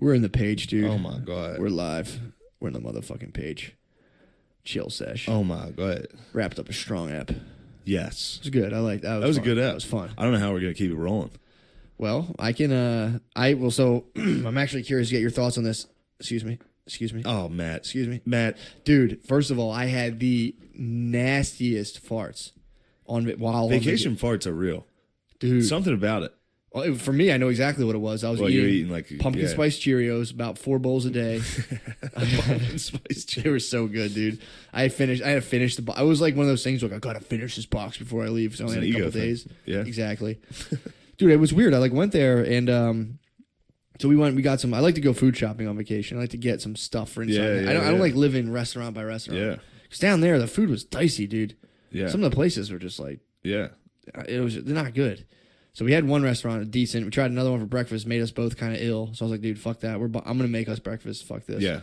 We're in the page, dude. Oh my god. We're live. We're in the motherfucking page. Chill sesh. Oh my god. Wrapped up a strong ep. Yes. It was good. I like that. That was a good ep. That was fun. I don't know how we're gonna keep it rolling. Well, I can. So I'm actually curious to get your thoughts on this. Excuse me. Oh, Matt. Excuse me. Matt. Dude, first of all, I had the nastiest farts Vacation farts are real. Dude. Something about it. Well, for me, I know exactly what it was. I was eating like pumpkin spice Cheerios, about 4 bowls a day. Pumpkin spice Cheerios. They were so good, dude. I had to finish the box. I was like one of those things like, I gotta finish this box before I leave. So I only had a couple days. Yeah. Exactly. Dude, it was weird. I went there and so we got some. I like to go food shopping on vacation. I like to get some stuff for inside. I don't like living restaurant by restaurant. Yeah. Because down there the food was dicey, dude. Yeah. Some of the places were just like, yeah, they're not good. So we had one restaurant decent. We tried another one for breakfast. Made us both kind of ill. So I was like, dude, fuck that. I'm gonna make us breakfast. Fuck this. Yeah.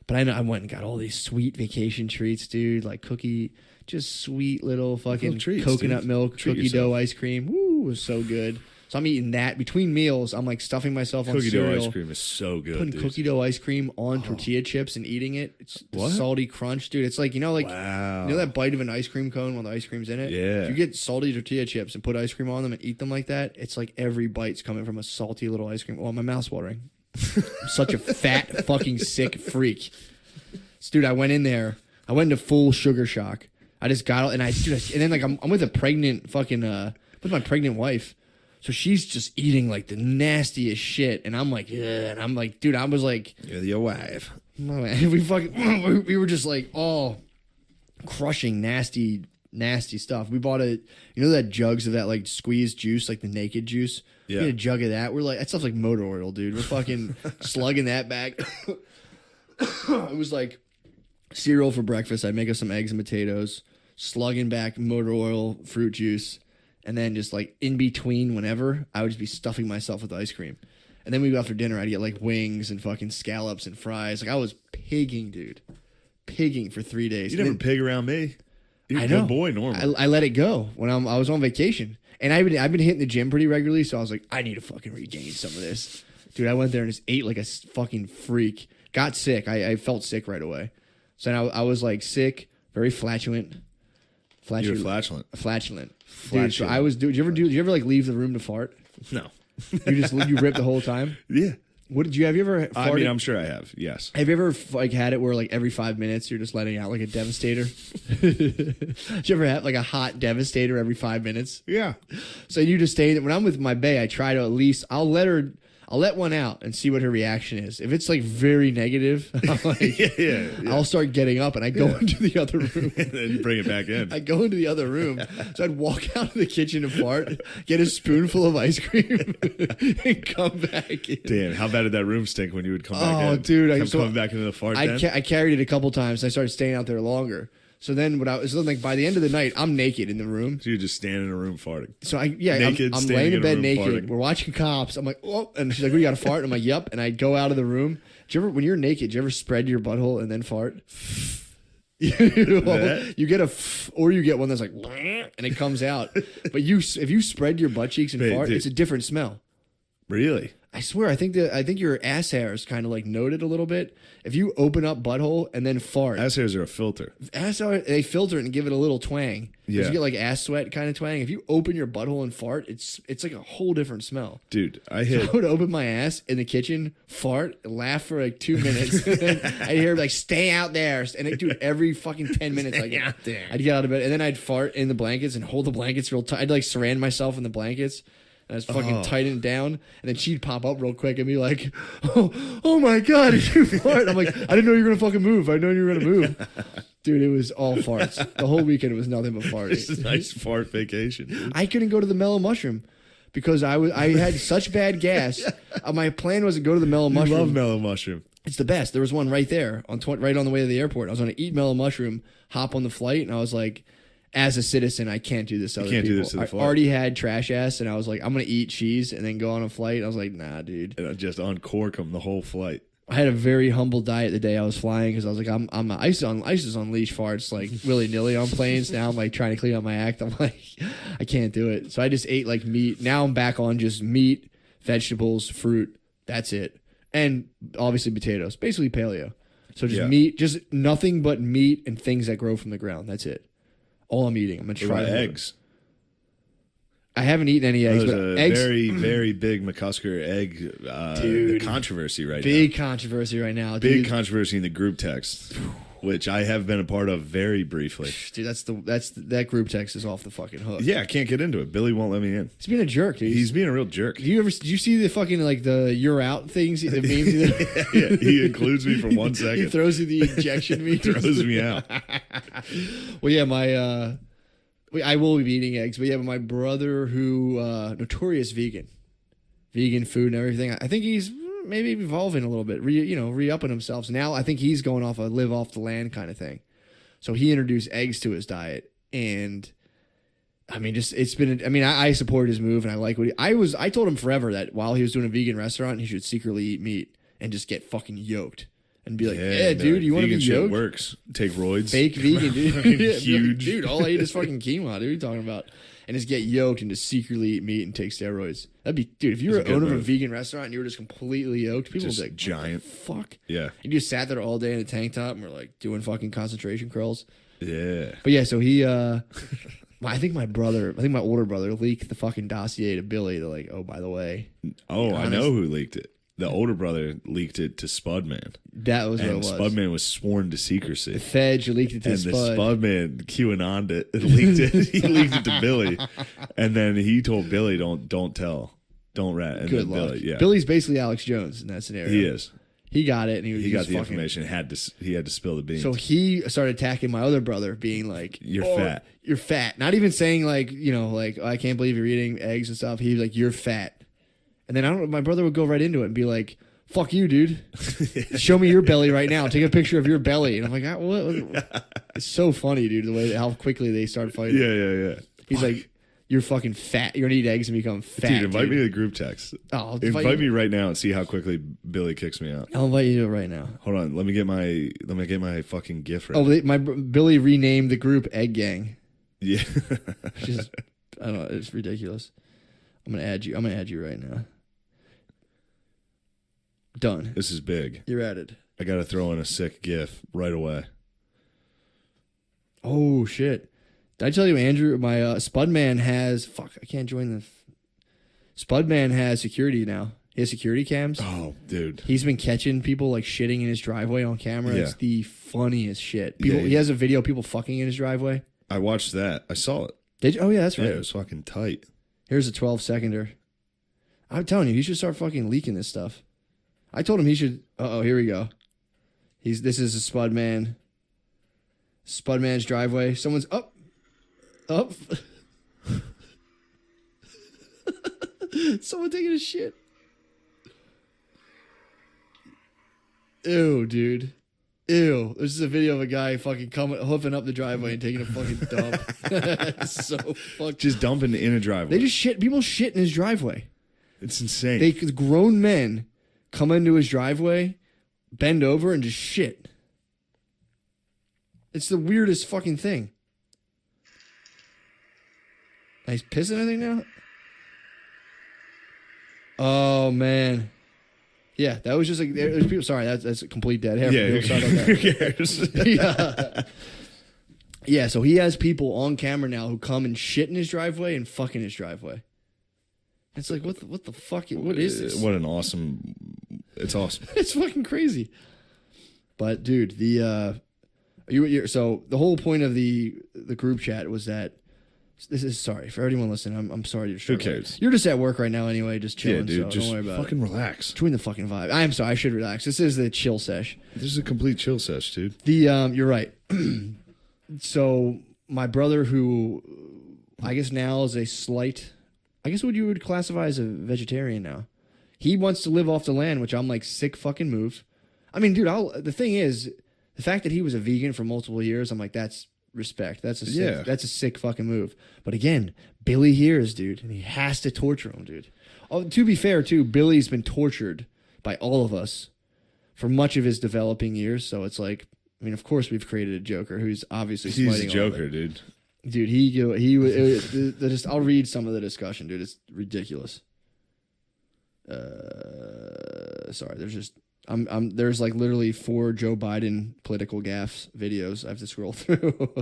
But I went and got all these sweet vacation treats, dude. Like just sweet little fucking treats, coconut dude. milk, Treat cookie yourself. dough ice cream. Woo, it was so good. So I'm eating that between meals. I'm like stuffing myself on Cookie cereal. dough ice cream is so good. Putting dude. cookie dough ice cream on tortilla chips and eating it. It's the salty crunch, dude. It's like Wow. You know that bite of an ice cream cone when the ice cream's in it? Yeah. If you get salty tortilla chips and put ice cream on them and eat them like that, it's like every bite's coming from a salty little ice cream. Well, my mouth's watering. I'm such a fat fucking sick freak. So, dude, I went in there. I went into full sugar shock. I just got and then like I'm with a pregnant fucking with my pregnant wife. So she's just eating like the nastiest shit, and I'm like, yeah, and I'm like, dude, I was like, you're your wife. We were just like all crushing nasty stuff. We bought that jugs of that like squeezed juice, like the naked juice. Yeah. We had a jug of that. We're like, that stuff's like motor oil, dude. We're fucking slugging that back. It was like cereal for breakfast. I'd make us some eggs and potatoes, slugging back motor oil, fruit juice. And then just like in between whenever, I would just be stuffing myself with ice cream. And then we go out for dinner, I'd get like wings and fucking scallops and fries. Like I was pigging, dude. Pigging for 3 days. You never pig around me. You're I a know. good boy, normal. I let it go when I was on vacation. And I've been hitting the gym pretty regularly, so I was like, I need to fucking regain some of this. Dude, I went there and just ate like a fucking freak. Got sick. I felt sick right away. So now I was like sick, very flatulent. You're flatulent. Flatulent. Dude, so I was. Did you ever like leave the room to fart? No. You rip the whole time? Yeah. What did you have? You ever farted? I mean, I'm sure I have. Yes. Have you ever like had it where like every 5 minutes you're just letting out like a devastator? Did you ever have like a hot devastator every 5 minutes? Yeah. So you just stay. When I'm with my bae, I try to at least I'll let one out and see what her reaction is. If it's like very negative, I'm like, yeah. I'll start getting up and I go into the other room. And then bring it back in. I go into the other room. So I'd walk out of the kitchen and fart, get a spoonful of ice cream, and come back in. Damn, how bad did that room stink when you would come back in? Oh, dude. Coming back into the fart den? I carried it a couple times. I started staying out there longer. So then like by the end of the night, I'm naked in the room. So you just stand in a room farting. So I'm Naked, laying in bed room naked. farting. We're watching Cops. I'm like, oh, and she's like, we got to fart. I'm like, yep. And I go out of the room. When you're naked, do you ever spread your butthole and then fart? You get or you get one that's like, and it comes out. But if you spread your butt cheeks and fart, dude. it's a different smell. Really? I swear, I think your ass hairs kind of like noted a little bit. If you open up butthole and then fart, Ass hairs are a filter. ass hair, they filter it and give it a little twang. Yeah. You get like ass sweat kind of twang. If you open your butthole and fart, it's like a whole different smell. Dude, I So I would open my ass in the kitchen, fart, laugh for like 2 minutes. And then I'd hear like, stay out there. And I'd do it every fucking 10 minutes. Stay out there. I'd get out of bed and then I'd fart in the blankets and hold the blankets real tight. I'd like surround myself in the blankets. And I was fucking tighten it down, and then she'd pop up real quick and be like, "Oh my god, did you fart?" I'm like, "I didn't know you were gonna fucking move. I know you were gonna move." Dude, it was all farts. The whole weekend was nothing but farting. It's a nice fart vacation. Dude. I couldn't go to the Mellow Mushroom because I had such bad gas. My plan was to go to the Mellow Mushroom. I love Mellow Mushroom. It's the best. There was one right there right on the way to the airport. I was going to eat Mellow Mushroom, hop on the flight, and I was like, as a citizen, I can't do this to other people. do this to the flight. I already had trash ass, and I was like, I'm going to eat cheese and then go on a flight. I was like, nah, dude. And I just uncork them the whole flight. I had a very humble diet the day I was flying because I was like, I used to unleash farts like willy nilly on planes. Now I'm like trying to clean up my act. I'm like, I can't do it. So I just ate like meat. Now I'm back on just meat, vegetables, fruit. That's it. and obviously potatoes. Basically paleo. So just Yeah. meat, just nothing but meat and things that grow from the ground. That's it. All I'm eating. I'm gonna What try about it. eggs? I haven't eaten any eggs, There's but a eggs. very, very big McCusker egg Dude. controversy right now. Big controversy right now, Big dude. controversy in the group text, which I have been a part of very briefly. Dude, that group text is off the fucking hook. Yeah, I can't get into it. Billy won't let me in. He's being a jerk, dude. He's being a real jerk. Did you see the fucking like the you're out things? The memes? Yeah, he includes me for 1 He second. throws you the injection memes. Throws me out. Well, yeah, I will be eating eggs, but my brother who notorious vegan food and everything. I think he's maybe evolving a little bit, re-upping himself. So now I think he's going off a live off the land kind of thing. So he introduced eggs to his diet, and I mean, I support his move, and I like what I told him forever that while he was doing a vegan restaurant, he should secretly eat meat and just get fucking yoked. And be like, yeah, dude, you want to be vegan shit yoked? works. Take roids. Fake vegan, dude. Fucking Yeah, huge. dude, all I eat is fucking quinoa, dude. What are you talking about? And just get yoked and just secretly eat meat and take steroids. That'd be, dude, if you were That's a an good owner of a move. vegan restaurant and you were just completely yoked, people would Just be like, giant. what the fuck? Yeah. And you just sat there all day in a tank top and were like doing fucking concentration curls. Yeah. But yeah, so he, I think my older brother leaked the fucking dossier to Billy to like, oh, by the way. Oh, I know who leaked it. The older brother leaked it to Spudman. That was what it And was. Spudman was sworn to secrecy. Fedge leaked it to And Spud. the Spudman QAnon'd it and leaked it. He leaked it to Billy. And then he told Billy, don't tell. Don't rat. And Good then luck. Billy, yeah. Billy's basically Alex Jones in that scenario. He is. He got it, and he He got just the fucking, information. He had to spill the beans. So he started attacking my other brother, being like, You're "Oh, fat." You're fat." Not even saying like, like, oh, I can't believe you're eating eggs and stuff. He was like, "You're fat." And then my brother would go right into it and be like, "Fuck you, dude. Show me your belly right now. Take a picture of your belly." And I'm like, what? It's so funny, dude, the way how quickly they start fighting. Yeah. He's like, "You're fucking fat. You're gonna eat eggs and become fat." Dude, invite me to the group text. Oh, I'll Invite me right now and see how quickly Billy kicks me out. I'll invite you to it right now. Hold on, let me get my fucking GIF ready. Oh, Billy renamed the group Egg Gang. Yeah. Which is, I don't know, it's ridiculous. I'm gonna add you right now. Done. This is big. You're added. I gotta throw in a sick GIF right away. Oh shit! Did I tell you, Andrew? My Spudman has I can't join the. Spudman has security now. He has security cams. Oh, dude. He's been catching people like shitting in his driveway on camera. Yeah. It's the funniest shit. Yeah, He has a video of people fucking in his driveway. I watched that. I saw it. Did you? Oh yeah, that's right. Yeah, it was fucking tight. Here's a 12-seconder. I'm telling you, he should start fucking leaking this stuff. I told him he should. Here we go. This is a Spudman. Spudman's driveway. Someone's up. Someone taking a shit. Ew, dude. Ew. This is a video of a guy fucking hoofing up the driveway and taking a fucking dump. It's so fucking. Just dumping in a driveway. They just shit. People shit in his driveway. It's insane. Grown men come into his driveway, bend over, and just shit. It's the weirdest fucking thing. He's pissing anything now? Oh, man. Yeah, that was just like, there's people, sorry, that's a complete dead hair. Yeah, Sorry about that. who cares? Yeah, so he has people on camera now who come and shit in his driveway and fuck in his driveway. It's like, what the fuck? What is this? What an awesome. It's awesome. It's fucking crazy. But dude, so the whole point of the group chat was that sorry for everyone listening. I'm sorry you're struggling. Who cares? You're just at work right now anyway, just chilling. Yeah, dude, so just don't worry about fucking it. relax. Between the fucking vibe. I am sorry. I should relax. This is the chill sesh. This is a complete chill sesh, dude. You're right. So my brother, who I guess now is what you would classify as a vegetarian now. He wants to live off the land, which I'm like, sick fucking move. I mean, dude, the thing is, the fact that he was a vegan for multiple years, I'm like, that's respect. That's a sick fucking move. But again, Billy hears, dude, and he has to torture him, dude. Oh, to be fair, too, Billy's been tortured by all of us for much of his developing years. So it's like, I mean, of course we've created a Joker who's obviously He's smiting a all of Joker, it. dude. Dude, I'll read some of the discussion, dude. It's ridiculous. sorry. There's just there's like literally 4 Joe Biden political gaffes videos I have to scroll through.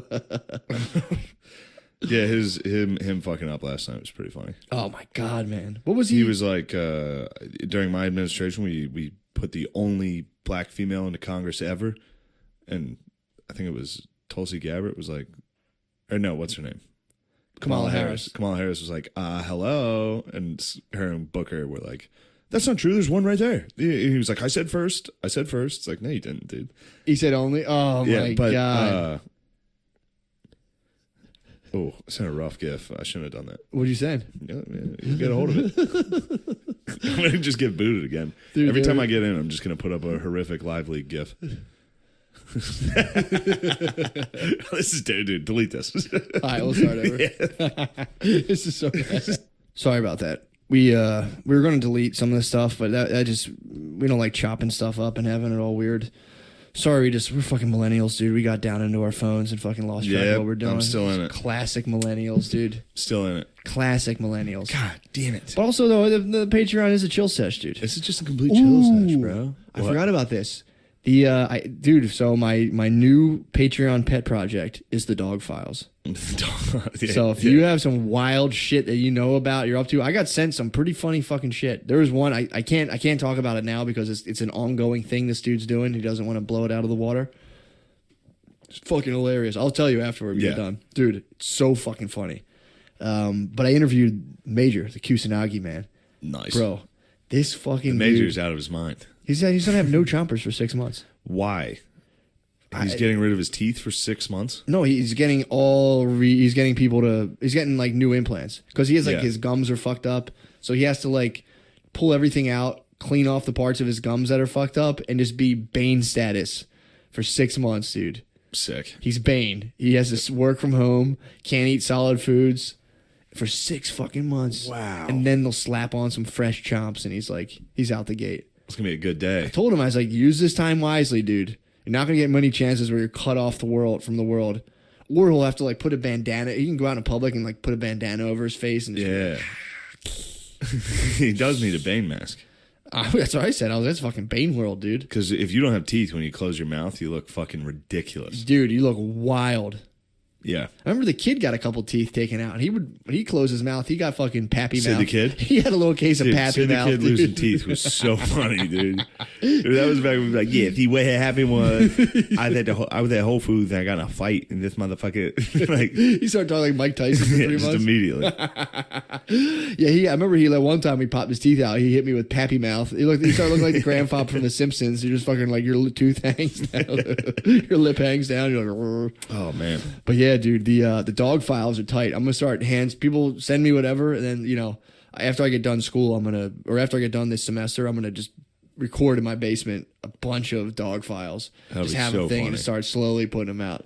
Yeah, him fucking up last night was pretty funny. Oh my god, man! What was he? He was like, during my administration, we put the only black female into Congress ever, and I think it was Tulsi Gabbard was like, or no, what's her name? Kamala Harris. Kamala Harris was like, hello, and her and Booker were like, that's not true. There's one right there. He was like, I said first. It's like, no, you didn't, dude. He said only. Oh my god. Oh, I sent a rough gif. I shouldn't have done that. What'd you send? Yeah, you get a hold of it. I'm going to just get booted again. Dude, Every time I get in, I'm just going to put up a horrific live league gif. This is dude. Delete this. All right, we'll start over. Yeah. This is so bad. Sorry about that. We were going to delete some of the stuff, but that just, we don't like chopping stuff up and having it all weird. Sorry, we're fucking millennials, dude. We got down into our phones and fucking lost track of what we're doing. I'm still in it. Classic millennials, dude. Still in it. Classic millennials. God damn it. But also, though, the Patreon is a chill sesh, dude. This is just a complete chill sesh, bro. I forgot about this. So my new Patreon pet project is the dog files. So if you have some wild shit that you know about, you're up to, I got sent some pretty funny fucking shit. There was one I can't talk about it now because it's an ongoing thing this dude's doing. He doesn't want to blow it out of the water. It's fucking hilarious. I'll tell you after we get done, dude. It's so fucking funny. But I interviewed Major, the Kusanagi man. Nice, bro. This fucking Major's dude, out of his mind. He said he's gonna have no chompers for 6 months. Why? He's getting rid of his teeth for 6 months? No, he's getting he's getting like new implants because he has like his gums are fucked up. So he has to like pull everything out, clean off the parts of his gums that are fucked up and just be Bane status for 6 months, dude. Sick. He's Bane. He has to work from home, can't eat solid foods for 6 fucking months. Wow. And then they'll slap on some fresh chomps and he's out the gate. It's going to be a good day. I told him, I was like, use this time wisely, dude. You're not going to get many chances where you're cut off from the world. Or he'll have to like put a bandana. He can go out in public and like put a bandana over his face. And he does need a Bane mask. That's what I said. That's fucking Bane world, dude. Because if you don't have teeth when you close your mouth, you look fucking ridiculous. Dude, you look wild. Yeah. I remember the kid got a couple teeth taken out. And he closed his mouth. He got fucking pappy mouth. The kid? He had a little case of pappy mouth. The kid losing teeth was so funny, dude. That was back when we were like, yeah, if what happened was I was at Whole Foods and I got in a fight and this motherfucker like he started talking like Mike Tyson for 3 months. Just immediately. I remember he like one time he popped his teeth out. He hit me with pappy mouth. He started looking like the grandpa from The Simpsons. You're just fucking like your tooth hangs down, your lip hangs down. You're like, oh man. But yeah, dude, the dog files are tight. I'm gonna start people send me whatever, and then after I get done school, after I get done this semester, I'm gonna just record in my basement a bunch of dog files. That'll just be have so a thing funny. and start slowly putting them out.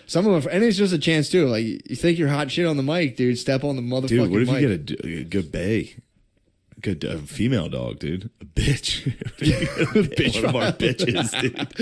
Some of them, and it's just a chance too. Like you think you're hot shit on the mic, dude. Step on the motherfucking dude, what if mic. you get a good bae? Good female dog, dude. A bitch. One of our bitches,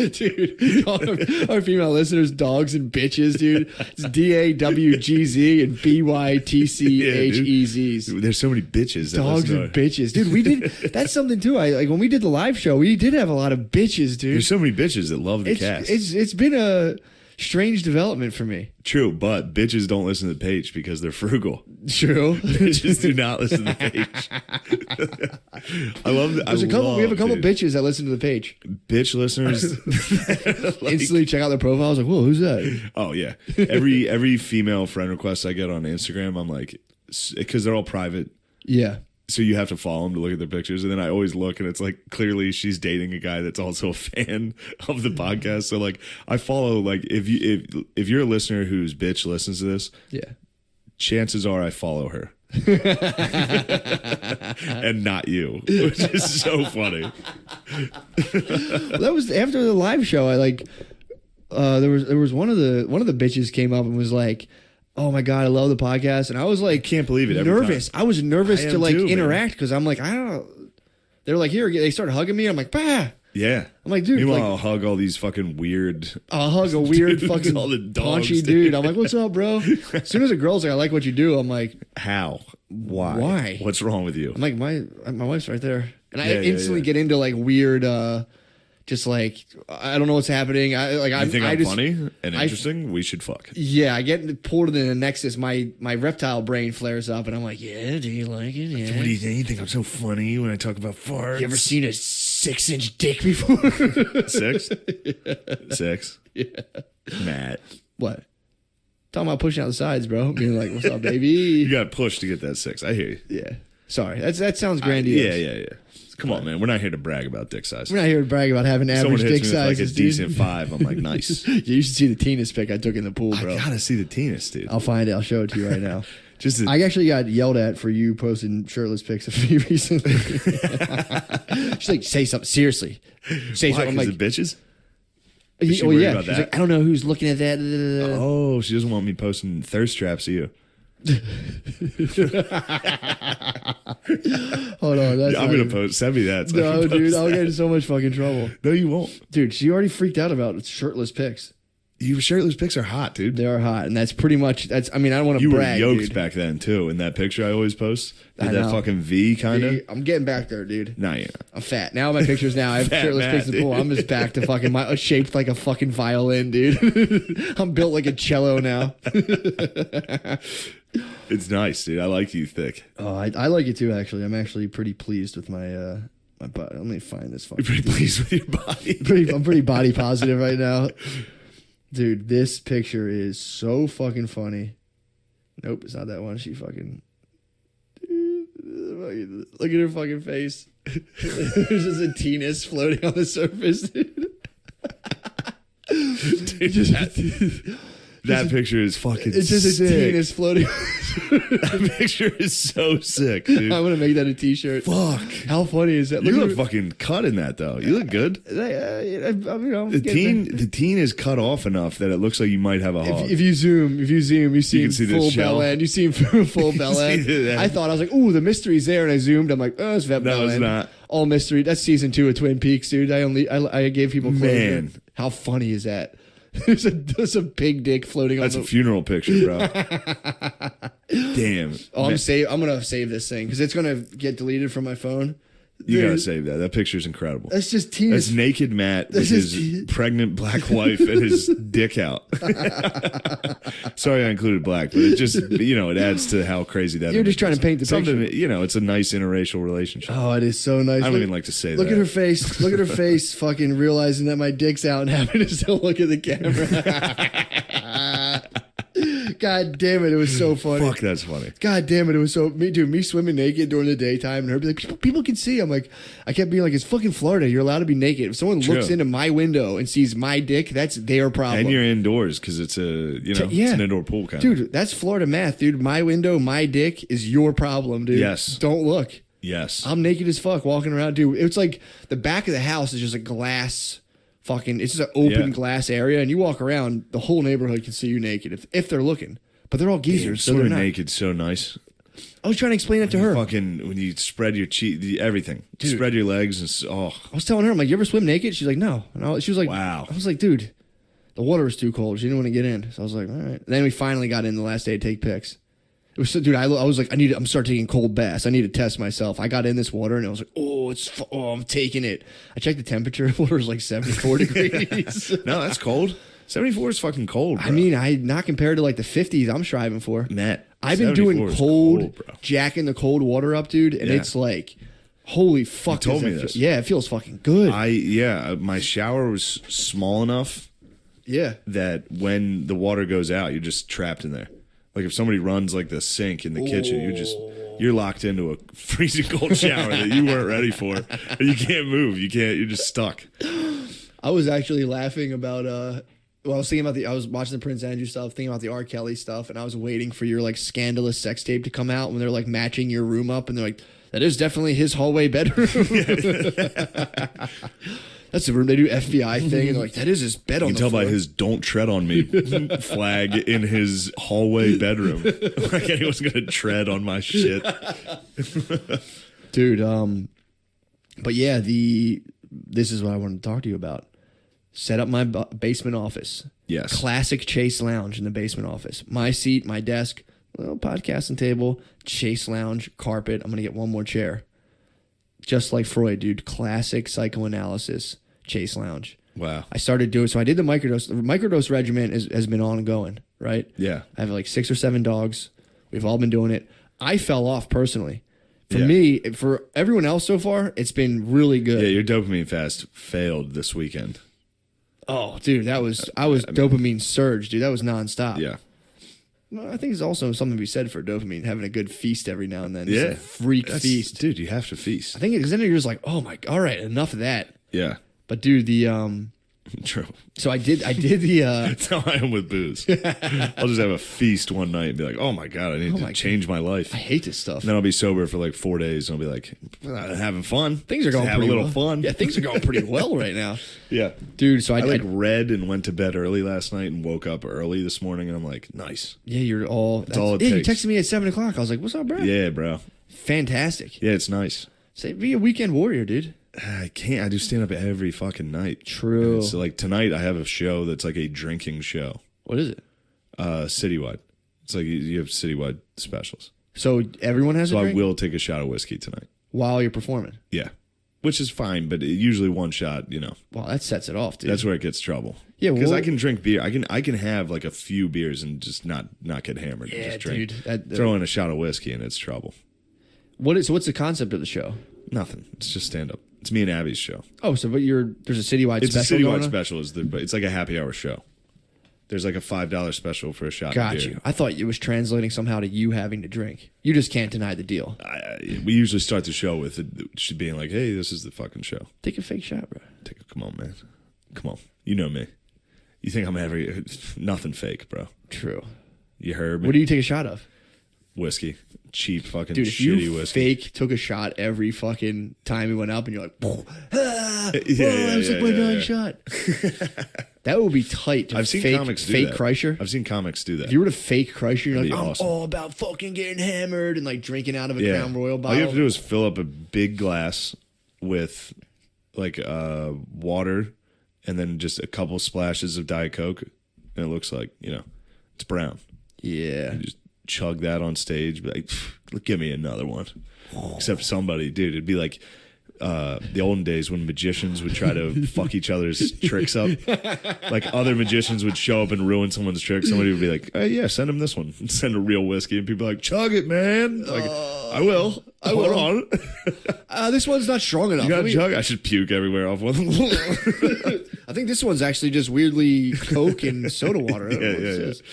dude. Our female listeners, dogs and bitches, dude. It's DAWGZ and BYTCHEZs. There's so many bitches. Dogs and bitches, dude. We did. That's something too. When we did the live show, we did have a lot of bitches, dude. There's so many bitches that love the cast. It's been a strange development for me. True, but bitches don't listen to PAYTCH because they're frugal. True. Bitches do not listen to PAYTCH. I love that. We have a couple bitches that listen to the page. Bitch listeners instantly check out their profiles. Like, whoa, who's that? Oh yeah. Every female friend request I get on Instagram, I'm like, because they're all private. Yeah. So you have to follow them to look at their pictures, and then I always look, and it's like clearly she's dating a guy that's also a fan of the podcast. So like I follow like if you're a listener whose bitch listens to this, chances are I follow her, and not you, which is so funny. That was after the live show. I like there was one of the bitches came up and was like, oh my God, I love the podcast. And I was like, can't believe it. Nervous. I was nervous to like interact because I'm like, I don't know. They're like, here, they started hugging me. I'm like, bah. Yeah. I'm like, dude. Meanwhile, I'll hug all these fucking weird. I'll hug a weird dudes, fucking all the dogs, paunchy dude. I'm like, what's up, bro? As soon as a girl's like, I like what you do, I'm like, how? Why? What's wrong with you? I'm like, my wife's right there. And I Yeah, instantly get into like weird, just like, I don't know what's happening. You think I'm funny and interesting? We should fuck. Yeah, I get pulled into the nexus. My reptile brain flares up, and I'm like, yeah, do you like it? Yeah. What do you think? You think I'm so funny when I talk about farts? You ever seen a 6-inch dick before? 6? Yeah. 6? Yeah. Matt. What? Talking about pushing out the sides, bro. Being like, what's up, baby? You got pushed to get that 6. I hear you. Yeah. Sorry. That sounds grandiose. Yeah. Come on, man. We're not here to brag about dick size. We're not here to brag about having average dick sizes, like a dude. decent 5. I'm like, nice. You should see the penis pic I took in the pool, bro. I gotta see the penis, dude. I'll find it. I'll show it to you right now. I actually got yelled at for you posting shirtless pics of me recently. She's like, say something. Seriously. Say something. I'm like, the bitches? She's like, I don't know who's looking at that. Oh, she doesn't want me posting thirst traps of you. Hold on. I'm going to post. Send me that. No, dude. I'll get in so much fucking trouble. No, you won't. Dude, she already freaked out about shirtless pics. You shirtless pics are hot, dude. They are hot, and that's pretty much. I mean, I don't want to brag. You were yoked dude. back then too. In that picture I always post, that fucking V kind of. I'm getting back there, dude. No, you're not. I'm fat now. My pictures now. I have shirtless pics in the pool. I'm just back to fucking shaped like a fucking violin, dude. I'm built like a cello now. It's nice, dude. I like you thick. Oh, I like it too. Actually, I'm actually pretty pleased with my my body. Let me find this fucking. You're pretty pleased with your body. I'm pretty body positive right now. Dude, this picture is so fucking funny. Nope, it's not that one. She fucking... Dude, look at her fucking face. There's just a penis floating on the surface, dude. That picture is fucking It's just sick. a penis floating. That picture is so sick, dude. I'm going to make that a t-shirt. Fuck. How funny is that? You look fucking cut in that, though. You look good. The teen is cut off enough that it looks like you might have a hog. If you zoom, you see full shell. bell end. You see full bell end. I thought, I was like, ooh, the mystery's there. And I zoomed. I'm like, oh, it's vet bell end. No, it's not. All mystery. That's season 2 of Twin Peaks, dude. I gave people closure. Man. How funny is that? There's a big dick floating That's on a funeral picture, bro. Damn. Oh, I'm gonna save this thing because it's gonna get deleted from my phone. You gotta save that. That picture's incredible. That's just Tina's. That's naked Matt with his pregnant black wife and his dick out. Sorry, I included black, but it just it adds to how crazy that. You're just trying to paint the picture. It's a nice interracial relationship. Oh, it is so nice. I don't even like to say that. Look at her face. Look at her face. Fucking realizing that my dick's out and having to still look at the camera. God damn it, it was so funny. Fuck, that's funny. God damn it, it was so me swimming naked during the daytime and her be like, people can see. I'm like, I kept being like, it's fucking Florida. You're allowed to be naked. If someone looks into my window and sees my dick, that's their problem. And you're indoors because it's it's an indoor pool kind of. Dude, that's Florida math, dude. My window, my dick is your problem, dude. Yes. Don't look. Yes. I'm naked as fuck walking around, dude. It's like the back of the house is just a glass. It's just an open glass area, and you walk around, the whole neighborhood can see you naked if they're looking. But they're all geezers, so they're not. Naked, so nice. I was trying to explain that to her. When you spread your cheek, everything, dude. Spread your legs, and I was telling her, I'm like, you ever swim naked? She's like, no. And she was like, wow. I was like, dude, the water was too cold. She didn't want to get in. So I was like, all right. And then we finally got in the last day to take pics. It was so, dude. I was like, I'm starting taking cold baths. I need to test myself. I got in this water and I was like, I'm taking it. I checked the temperature. The water was like 74 degrees. No, that's cold. 74 is fucking cold, bro. I mean, not compared to like the 50s I'm striving for. Matt, I've been doing cold jacking the cold water up, dude, and it's like, holy fuck. You told me this. Yeah, it feels fucking good. My shower was small enough that when the water goes out, you're just trapped in there. Like if somebody runs like the sink in the kitchen, you're locked into a freezing cold shower that you weren't ready for. And you can't move. You're just stuck. I was actually laughing about I was watching the Prince Andrew stuff, thinking about the R. Kelly stuff, and I was waiting for your like scandalous sex tape to come out when they're like matching your room up, and they're like, that is definitely his hallway bedroom. That's the room. They do FBI thing, and they're like, that is his bed on the floor. You can tell by his "Don't tread on me" flag in his hallway bedroom. Like anyone's gonna tread on my shit, dude. But yeah, this is what I wanted to talk to you about. Set up my basement office. Yes. Classic Chase lounge in the basement office. My seat, my desk, little podcasting table, chase lounge, carpet. I'm gonna get one more chair. Just like Freud, dude. Classic psychoanalysis, chase lounge. Wow. I started doing, so I did the microdose. The microdose regimen has been ongoing, right? Yeah. I have like 6 or 7 dogs. We've all been doing it. I fell off personally. For Yeah. me, for everyone else so far, it's been really good. Yeah, your dopamine fast failed this weekend. Oh, dude, I was dopamine surge, dude. That was nonstop. Yeah. Well, I think there's also something to be said for dopamine, having a good feast every now and then. Just Yeah. a freak feast. Dude, you have to feast. I think because then you're just like, oh my, all right, enough of that. Yeah. But dude, the True. so I did the That's how I am with booze. I'll just have a feast one night and be like, oh my God, I need to change my life. I hate this stuff. And then I'll be sober for like 4 days and I'll be like, having fun. Things are going have pretty a little well. fun. Yeah, things are going pretty well right now. Yeah. Dude, so I like read and went to bed early last night and woke up early this morning and I'm like, nice. Yeah, you're all. That's all it yeah, takes. you texted me at 7:00. I was like, "What's up, bro?" Yeah, bro. Fantastic. Yeah, it's nice. Say, be a weekend warrior, dude. I can't. I do stand up every fucking night. True. So like tonight, I have a show that's like a drinking show. What is it? Citywide. It's like you have citywide specials. So everyone has So a I drink will take a shot of whiskey tonight. while you're performing. Yeah, which is fine, but usually one shot. You know, Wow, that sets it off, dude. that's where it gets trouble. Yeah, because well- I can drink beer. I can have like a few beers and just not get hammered. Yeah, just drink. dude. Throw in a shot of whiskey and it's trouble. What's the concept of the show? Nothing. It's just stand up. It's me and Abby's show. Oh, so there's a citywide It's special. a going citywide on? special. But it's like a happy hour show. There's like a $5 special for a shot. Got of beer. you. I thought it was translating somehow to you having to drink. You just can't deny the deal. We usually start the show with it being like, "Hey, this is the fucking show." Take a fake shot, bro. Come on, man. Come on. You know me. You think I'm nothing fake, bro. True. You heard me. What do you take a shot of? Whiskey. Cheap fucking Dude, if shitty you whiskey. fake took a shot every fucking time he went up and you're like, ah, Yeah, that was like my dying shot. That would be tight. I've seen fake, comics do fake that. Kreischer. I've seen comics do that. If you were to fake Kreischer, you're like, That'd be I'm awesome. all about fucking getting hammered and like drinking out of a Crown Royal bottle. All you have to do is fill up a big glass with like water and then just a couple splashes of Diet Coke and it looks like, it's brown. Yeah. You just chug that on stage, be like, give me another one. Except somebody, dude, it'd be like the olden days when magicians would try to fuck each other's tricks up. Like other magicians would show up and ruin someone's trick. Somebody would be like, "Hey, yeah, send him this one." And send a real whiskey, and people are like, "Chug it, man!" Like, I will. Hold on. This one's not strong enough. You got Let me- chug? I should puke everywhere off one. I think this one's actually just weirdly Coke and soda water. I don't know what this is.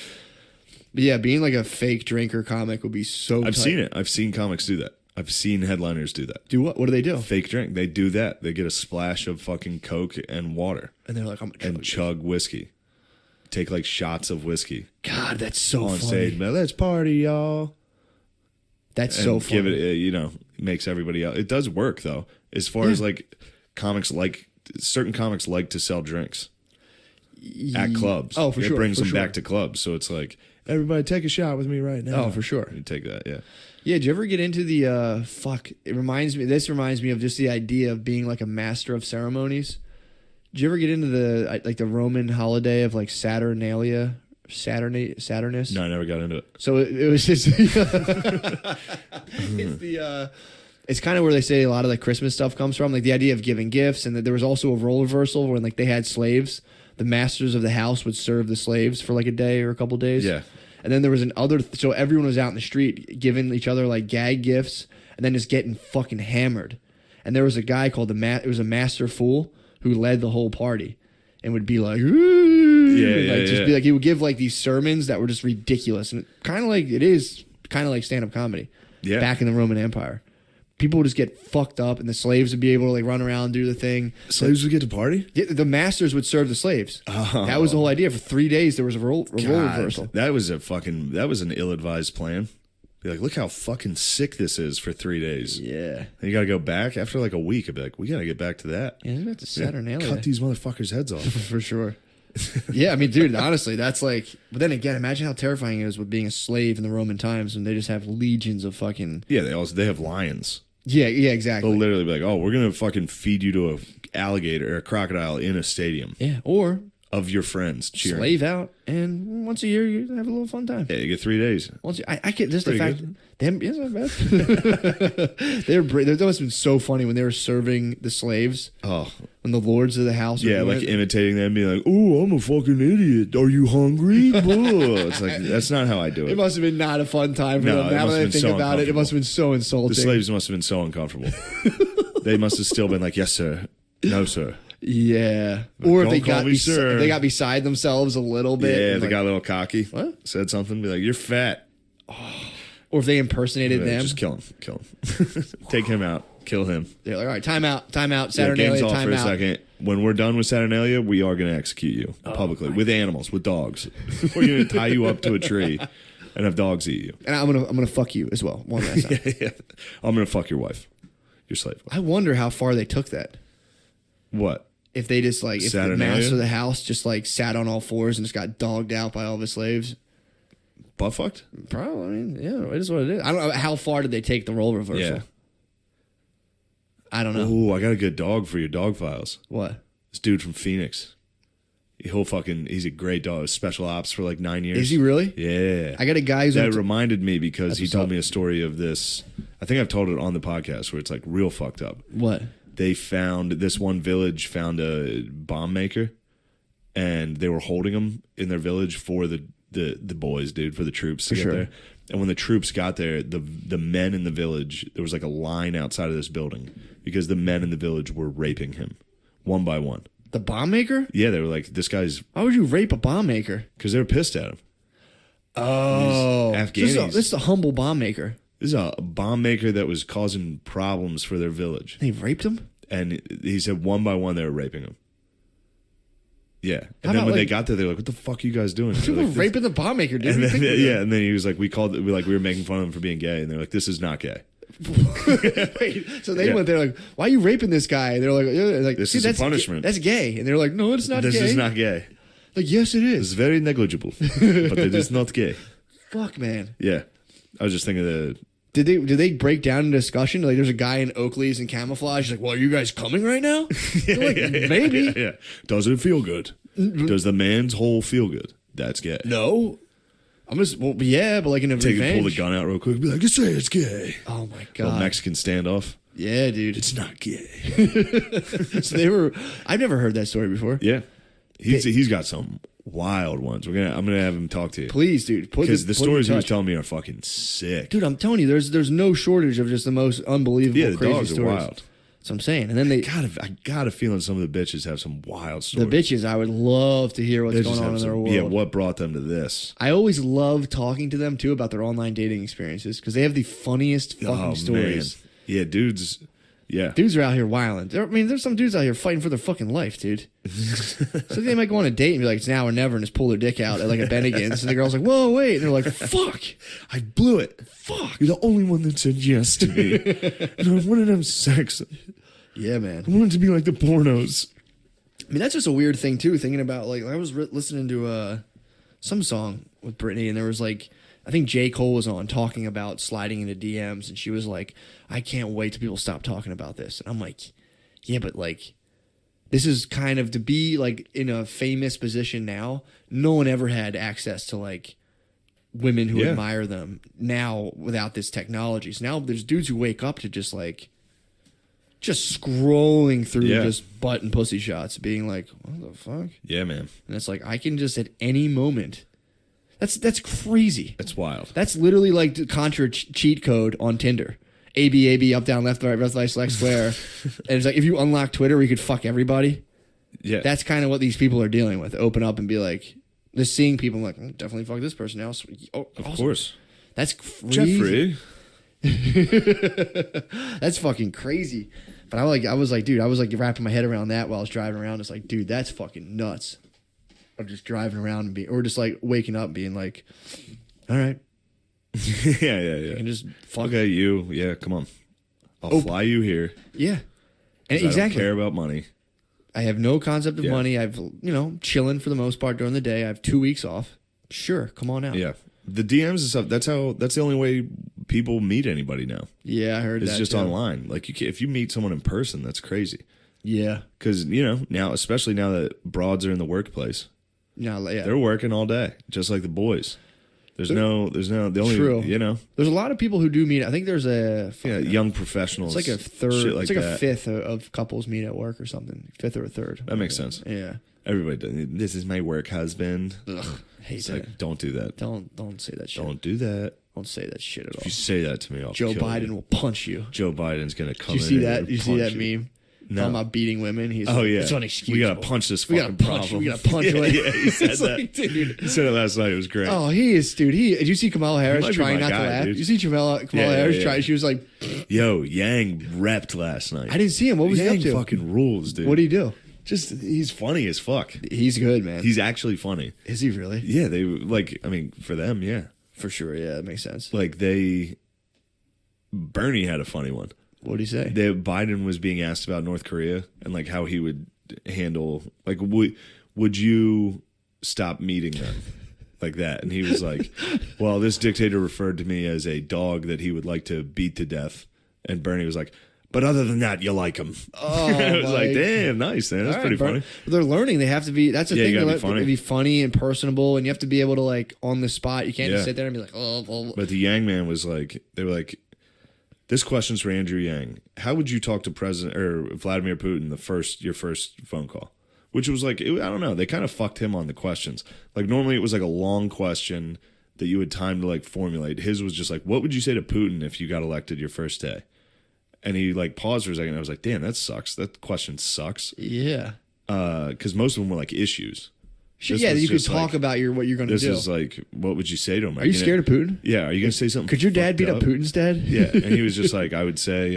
But yeah, being like a fake drinker comic would be so I've tight. seen it. I've seen comics do that. I've seen headliners do that. Do what? What do they do? Fake drink. They do that. They get a splash of fucking Coke and water And they're like, I'm and chug whiskey. Take like shots of whiskey God, that's so on funny. stage. Man, let's party, y'all. That's And so funny. give it, makes everybody else. It does work though. As far as like comics, like certain comics like to sell drinks at clubs. Oh, for it sure. brings for them sure. back to clubs. So it's like, everybody take a shot with me right now. Oh, for sure. You take that, yeah. Yeah, did you ever get into the this reminds me of just the idea of being like a master of ceremonies. Did you ever get into the Roman holiday of like Saturnus? No, I never got into it. So it was just it's kind of where they say a lot of the Christmas stuff comes from, like the idea of giving gifts, and that there was also a role reversal when like they had slaves. The masters of the house would serve the slaves for like a day or a couple days. Yeah. And then there was so everyone was out in the street giving each other like gag gifts and then just getting fucking hammered. And there was a guy called it was a master fool who led the whole party and would be like, ooh, be like, he would give like these sermons that were just ridiculous. And kind of like stand-up comedy back in the Roman Empire. People would just get fucked up and the slaves would be able to like run around, do the thing. Slaves would get to party? Yeah, the masters would serve the slaves. Oh. That was the whole idea. For 3 days, there was a role reversal. That was an ill-advised plan. Be like, look how fucking sick this is for 3 days. Yeah. And you got to go back after like a week. I'd be like, we got to get back to that. Yeah, that's a Saturnalia. Cut these motherfuckers' heads off. For sure. Yeah, I mean, dude, honestly, that's like... But then again, imagine how terrifying it is with being a slave in the Roman times when they just have legions of fucking... Yeah, they have lions. Yeah, exactly. They'll literally be like, oh, we're going to fucking feed you to a alligator or a crocodile in a stadium. Yeah, or of your friends cheering. Slave out, and once a year you have a little fun time. Yeah, you get 3 days. Once I get just the Pretty fact them it's not bad. That must have been so funny when they were serving the slaves. Oh, when the lords of the house. yeah, like imitating them, being like, "Oh, I'm a fucking idiot. Are you hungry?" It's like that's not how I do it. It must have been not a fun time for No, them. it Now must that have I been think so about it, it must have been so insulting. The slaves must have been so uncomfortable. They must have still been like, "Yes, sir. No, sir." Yeah, or if Don't call me sir. if they got beside themselves a little bit. Yeah, and they like, got a little cocky. What? Said something, be like, "You're fat." or if they impersonated them. Just kill him. Take him out. Kill him. They're like, all right, time out, Yeah, Saturnalia, game's off time for a out. second. When we're done with Saturnalia, we are going to execute you publicly with animals, with dogs. We're going to tie you up to a tree and have dogs eat you. And I'm gonna fuck you as well. One last time. Yeah. I'm going to fuck your wife, your slave wife. I wonder how far they took that. What? If they just like, if the Saturnalia? master of the house just like sat on all fours and just got dogged out by all of his slaves. Butt fucked? Probably. I mean, yeah, it is what it is. I don't know how far did they take the role reversal. Yeah. I don't know. Ooh, I got a good dog for your dog files. What? This dude from Phoenix. He's a great dog. Special ops for like 9 years. Is he really? Yeah. I got a guy who's That reminded me because That's he what's told up. me a story of this. I think I've told it on the podcast where it's like real fucked up. what? They found this one village found a bomb maker, and they were holding him in their village for the boys, dude, for the troops to get sure. there. And when the troops got there, the men in the village, there was like a line outside of this building because the men in the village were raping him one by one. The bomb maker? Yeah, they were like, this guy's, Why would you rape a bomb maker? because they were pissed at him. Oh, Afghanis. This is a humble bomb maker. This is a bomb maker that was causing problems for their village. They raped him. And he said one by one they were raping him. Yeah. How And then about, when they like- got there, they're like, "What the fuck are you guys doing?" People They're like, raping the bomb maker, dude. and What do then, you think we're yeah, and then he was like, we were making fun of him for being gay, and they're like, "This is not gay." doing? Wait, so they Yeah. went there like, why are you raping this guy? And they're like, This see, is a that's punishment. That's gay. And they're like, no, it's not This gay. is not gay. Like, yes, it It's is. very negligible, but it is not gay. Fuck, man. Yeah, I was just thinking that. Did they break down in discussion? Like, there's a guy in Oakley's and camouflage. He's like, well, are you guys coming right now? They're like, maybe. Yeah. Does it feel good? Does the man's hole feel good? That's gay. No. I'm just, well, yeah, but like in a Pull revenge. the gun out real quick. Be like, "Say it's gay." Oh my Little god. Mexican standoff. Yeah, dude. It's not gay. So they were. I've never heard that story before. Yeah, he's got some wild ones. I'm gonna have him talk to you Please, dude. because the put stories in he was touch. telling me are fucking sick. Dude, I'm telling you, there's no shortage of just the most unbelievable, Yeah, the crazy dogs stories. are wild. That's what I'm saying. And then I got a feeling some of the bitches have some wild the stories. bitches, I would love to hear what's They going just on have in their some- world. Yeah, what brought them to this? I always love talking to them too about their online dating experiences because they have the funniest fucking stories. Man. Yeah, dudes. Yeah. Dudes are out here wilding. I mean, there's some dudes out here fighting for their fucking life, dude. So they might go on a date and be like, it's now or never, and just pull their dick out at like a Bennigan's. And the girl's like, whoa, wait. And they're like, fuck. I blew it. Fuck. You're the only one that said yes to me. And I wanted to have sex. Yeah, man. I wanted to be like the pornos. I mean, that's just a weird thing, too, thinking about, like, I was listening to some song with Britney, and there was, like, I think J. Cole was on talking about sliding into DMs, and she was like, I can't wait till people stop talking about this. And I'm like, yeah, but, like, this is kind of to be, like, in a famous position now. No one ever had access to, like, women who Yeah. admire them now without this technology. So now there's dudes who wake up to just, like, just scrolling through Yeah. just butt and pussy shots, being like, what the fuck? Yeah, man. And it's like, I can just at any moment. That's crazy. That's wild. That's literally like the Contra cheat code on Tinder. A, B, A, B, up, down, left, right, select, square. And it's like, if you unlock Twitter, we could fuck everybody. Yeah. That's kind of what these people are dealing with. Open up and be like, just seeing people like, definitely fuck this person now. Oh, of awesome. course. That's crazy. Jeffrey. That's fucking crazy. But I was like, dude, I was like wrapping my head around that while I was driving around. It's like, dude, that's fucking nuts. Or just driving around and or just like waking up and being like, all right, Yeah. I can just fuck. Okay, you. Yeah, come on. I'll fly you here. Yeah. And 'cause exactly. I don't care about money. I have no concept of Yeah. money. I've, chilling for the most part during the day. I have 2 weeks off. Sure. Come on out. Yeah. The DMs and stuff, that's the only way people meet anybody now. Yeah, I heard It's that. just too. online. Like if you meet someone in person, that's crazy. Yeah. Because, now, especially now that broads are in the workplace, Yeah. they're working all day, just like the boys. The only, True. There's a lot of people who do meet. I think there's young professionals. It's like a third, shit like it's like that. a fifth of couples meet at work or something. Fifth or a third. That makes sense. Yeah. Everybody does. This is my work husband. Ugh, hate It's that. like, don't do that. Don't say that shit. Don't do that. Don't say that shit at all. If you say that to me, I'll Joe kill Biden you. will punch you. Joe Biden's going to come Did you in see here that? and You see that punch you. meme? No. Talking about beating women. He's Oh, like, yeah. it's unexcusable. We got to punch this We fucking gotta punch. problem. We gotta punch. Yeah, he said It's that. like, dude. He said it last night. It was great. Oh, he is, dude. Did you see Kamala Harris might be trying my not to guy, laugh? dude. You see Kamala Harris trying? She was like, Yo, Yang repped last night. I didn't see him. What was Yang he up to? fucking rules, dude. What did he do? Just, he's funny as fuck. He's good, man. He's actually funny. Is he really? Yeah, for them, yeah. For sure. Yeah, that makes sense. Bernie had a funny one. What did he say? Biden was being asked about North Korea and like how he would handle, like, would you stop meeting them like that? And he was like, well, this dictator referred to me as a dog that he would like to beat to death. And Bernie was like, but other than that, you like him. Oh, it was like, damn, nice, man. That's pretty funny. They're learning. They have to be. That's the thing. You gotta They be funny. be funny and personable, and you have to be able to like on the spot. You can't Yeah. just sit there and be like, oh. But the Yang man was like, they were like, this question's for Andrew Yang. How would you talk to President or Vladimir Putin your first phone call? Which was like, I don't know. They kind of fucked him on the questions. Like normally it was like a long question that you had time to like formulate. His was just like, what would you say to Putin if you got elected your first day? And he like paused for a second. And I was like, damn, that sucks. That question sucks. Yeah. Because most of them were like issues. Shit, This yeah, was you could just talk like- about what you're going to This do. is like, what would you say to him? Are you scared of Putin? Yeah. Are you going to say something? Could your dad fucked beat up Putin's dad? Yeah. And he was just like, I would say,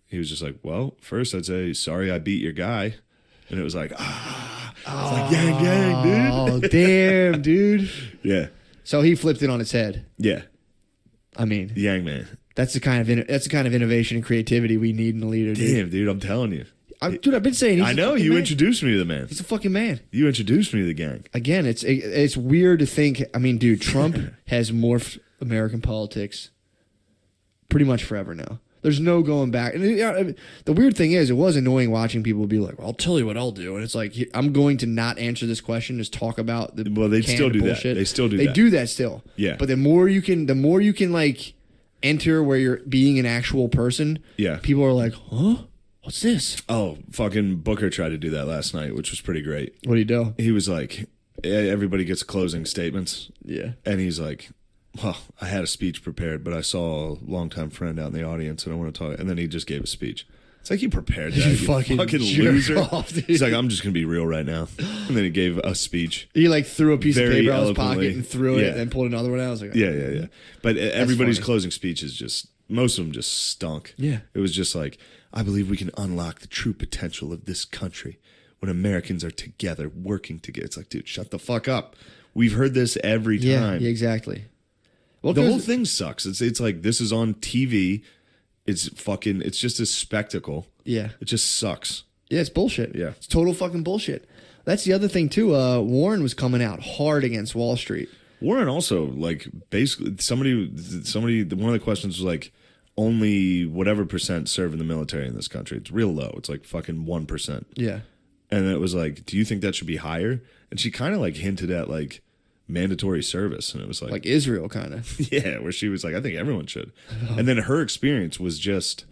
he was just like, well, first I'd say, sorry, I beat your guy. And it was like, It's like, yang, dude. Oh, damn, dude. Yeah. So he flipped it on its head. Yeah. I mean, Yang man. that's the kind of innovation and creativity we need in a leader, dude. Damn, dude, I'm telling you. Dude, I've been saying he's I a know, fucking you man. introduced me to the man. He's a fucking man. You introduced me to the gang. Again, it's weird to think. I mean, dude, Trump has morphed American politics pretty much forever now. There's no going back. And the weird thing is, it was annoying watching people be like, well, "I'll tell you what I'll do," and it's like, I'm going to not answer this question. Just talk about the Well, they still do that. bullshit. They still do They that. do that still. Yeah. But the more you can like enter where you're being an actual person. Yeah. People are like, huh? What's this? Oh, fucking Booker tried to do that last night, which was pretty great. What do you do? He was like, everybody gets closing statements. Yeah. And he's like, well, I had a speech prepared, but I saw a longtime friend out in the audience and I want to talk. And then he just gave a speech. It's like, you prepared that. You fucking jerk loser. off, dude. He's like, I'm just going to be real right now. And then he gave a speech. He like threw a piece of Very paper out of his eloquently. pocket and threw it Yeah. and then pulled another one out. I was like, Yeah. But everybody's funny. closing speeches just, most of them just stunk. Yeah. It was just like, I believe we can unlock the true potential of this country when Americans are together, working together. It's like, dude, shut the fuck up. We've heard this every time. Yeah, exactly. Well, The whole 'cause- thing sucks. It's like, this is on TV. It's just a spectacle. Yeah. It just sucks. Yeah, it's bullshit. Yeah. It's total fucking bullshit. That's the other thing, too. Warren was coming out hard against Wall Street. Warren also, like, basically, somebody, one of the questions was like, only whatever percent serve in the military in this country. It's real low. It's like fucking 1%. Yeah. And it was like, do you think that should be higher? And she kind of like hinted at like mandatory service. And it was Like Israel, kind of. yeah, where she was like, I think everyone should. And then her experience was just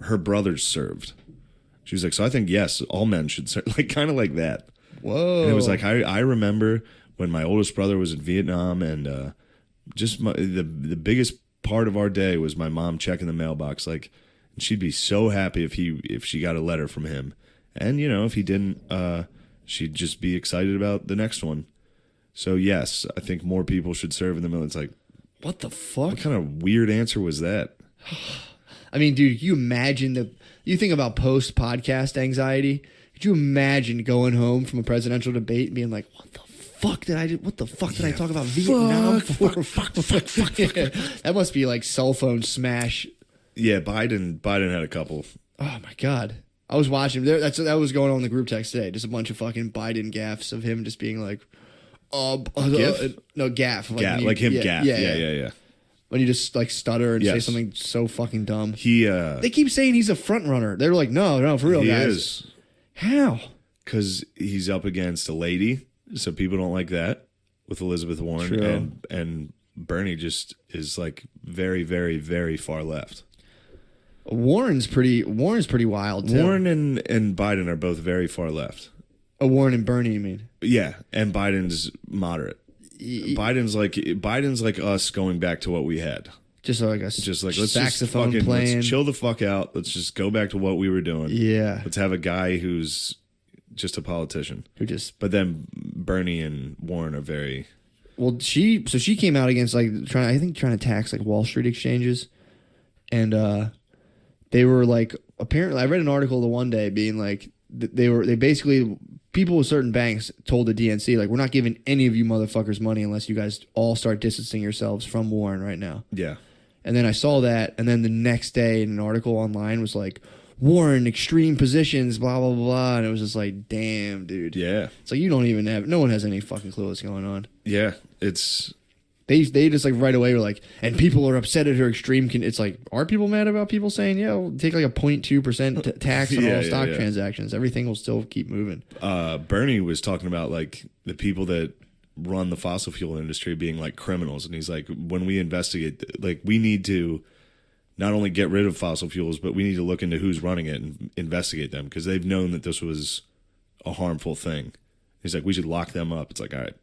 her brothers served. She was like, so I think, yes, all men should serve. Like, kind of like that. Whoa. And it was like, I remember when my oldest brother was in Vietnam and just the biggest part of our day was my mom checking the mailbox. Like, and she'd be so happy if she got a letter from him. And, you know, if he didn't, she'd just be excited about the next one. So, yes, I think more people should serve in the military. It's like, What the fuck? what kind of weird answer was that? I mean, dude, you imagine you think about post-podcast anxiety. Could you imagine going home from a presidential debate and being like, what the fuck did I do? What the fuck did I talk about Vietnam for? Fuck. That must be like cell phone smash. Yeah, Biden had a couple. Oh, my God. I was watching. That was going on in the group text today. Just a bunch of fucking Biden gaffes of him just being like, GIF? no, gaff. Like him gaff. Yeah. When you just like stutter and say Yes. something so fucking dumb. He They keep saying he's a front runner. They're like, no, for real, he guys. is. How? Because he's up against a lady, so people don't like that with Elizabeth Warren. True. And Bernie just is like very, very, very far left. Warren's pretty wild too. Warren and Biden are both very far left. Warren and Bernie, you mean? Yeah, and Biden's moderate. Biden's like us going back to what we had. Just like a Let's saxophone just playing. let's chill the fuck out. Let's just go back to what we were doing. Yeah. Let's have a guy who's just a politician. But then Bernie and Warren are very. Well, she came out against trying to tax like Wall Street exchanges, and they were like, apparently I read an article the one day being like they basically, people with certain banks told the DNC, like, we're not giving any of you motherfuckers money unless you guys all start distancing yourselves from Warren right now. Yeah. And then I saw that, and then the next day an article online was like, Warren, extreme positions, blah, blah, blah. And it was just like, damn, dude. Yeah. It's like, you don't even have, no one has any fucking clue what's going on. Yeah. It's. They just like right away were like, and people are upset at her extreme. It's like, are people mad about people saying, yeah, we'll take like a 0.2% tax on all stock transactions? Everything will still keep moving. Bernie was talking about like the people that run the fossil fuel industry being like criminals. And he's like, when we investigate, like, we need to not only get rid of fossil fuels, but we need to look into who's running it and investigate them, because they've known that this was a harmful thing. He's like, we should lock them up. It's like, all right,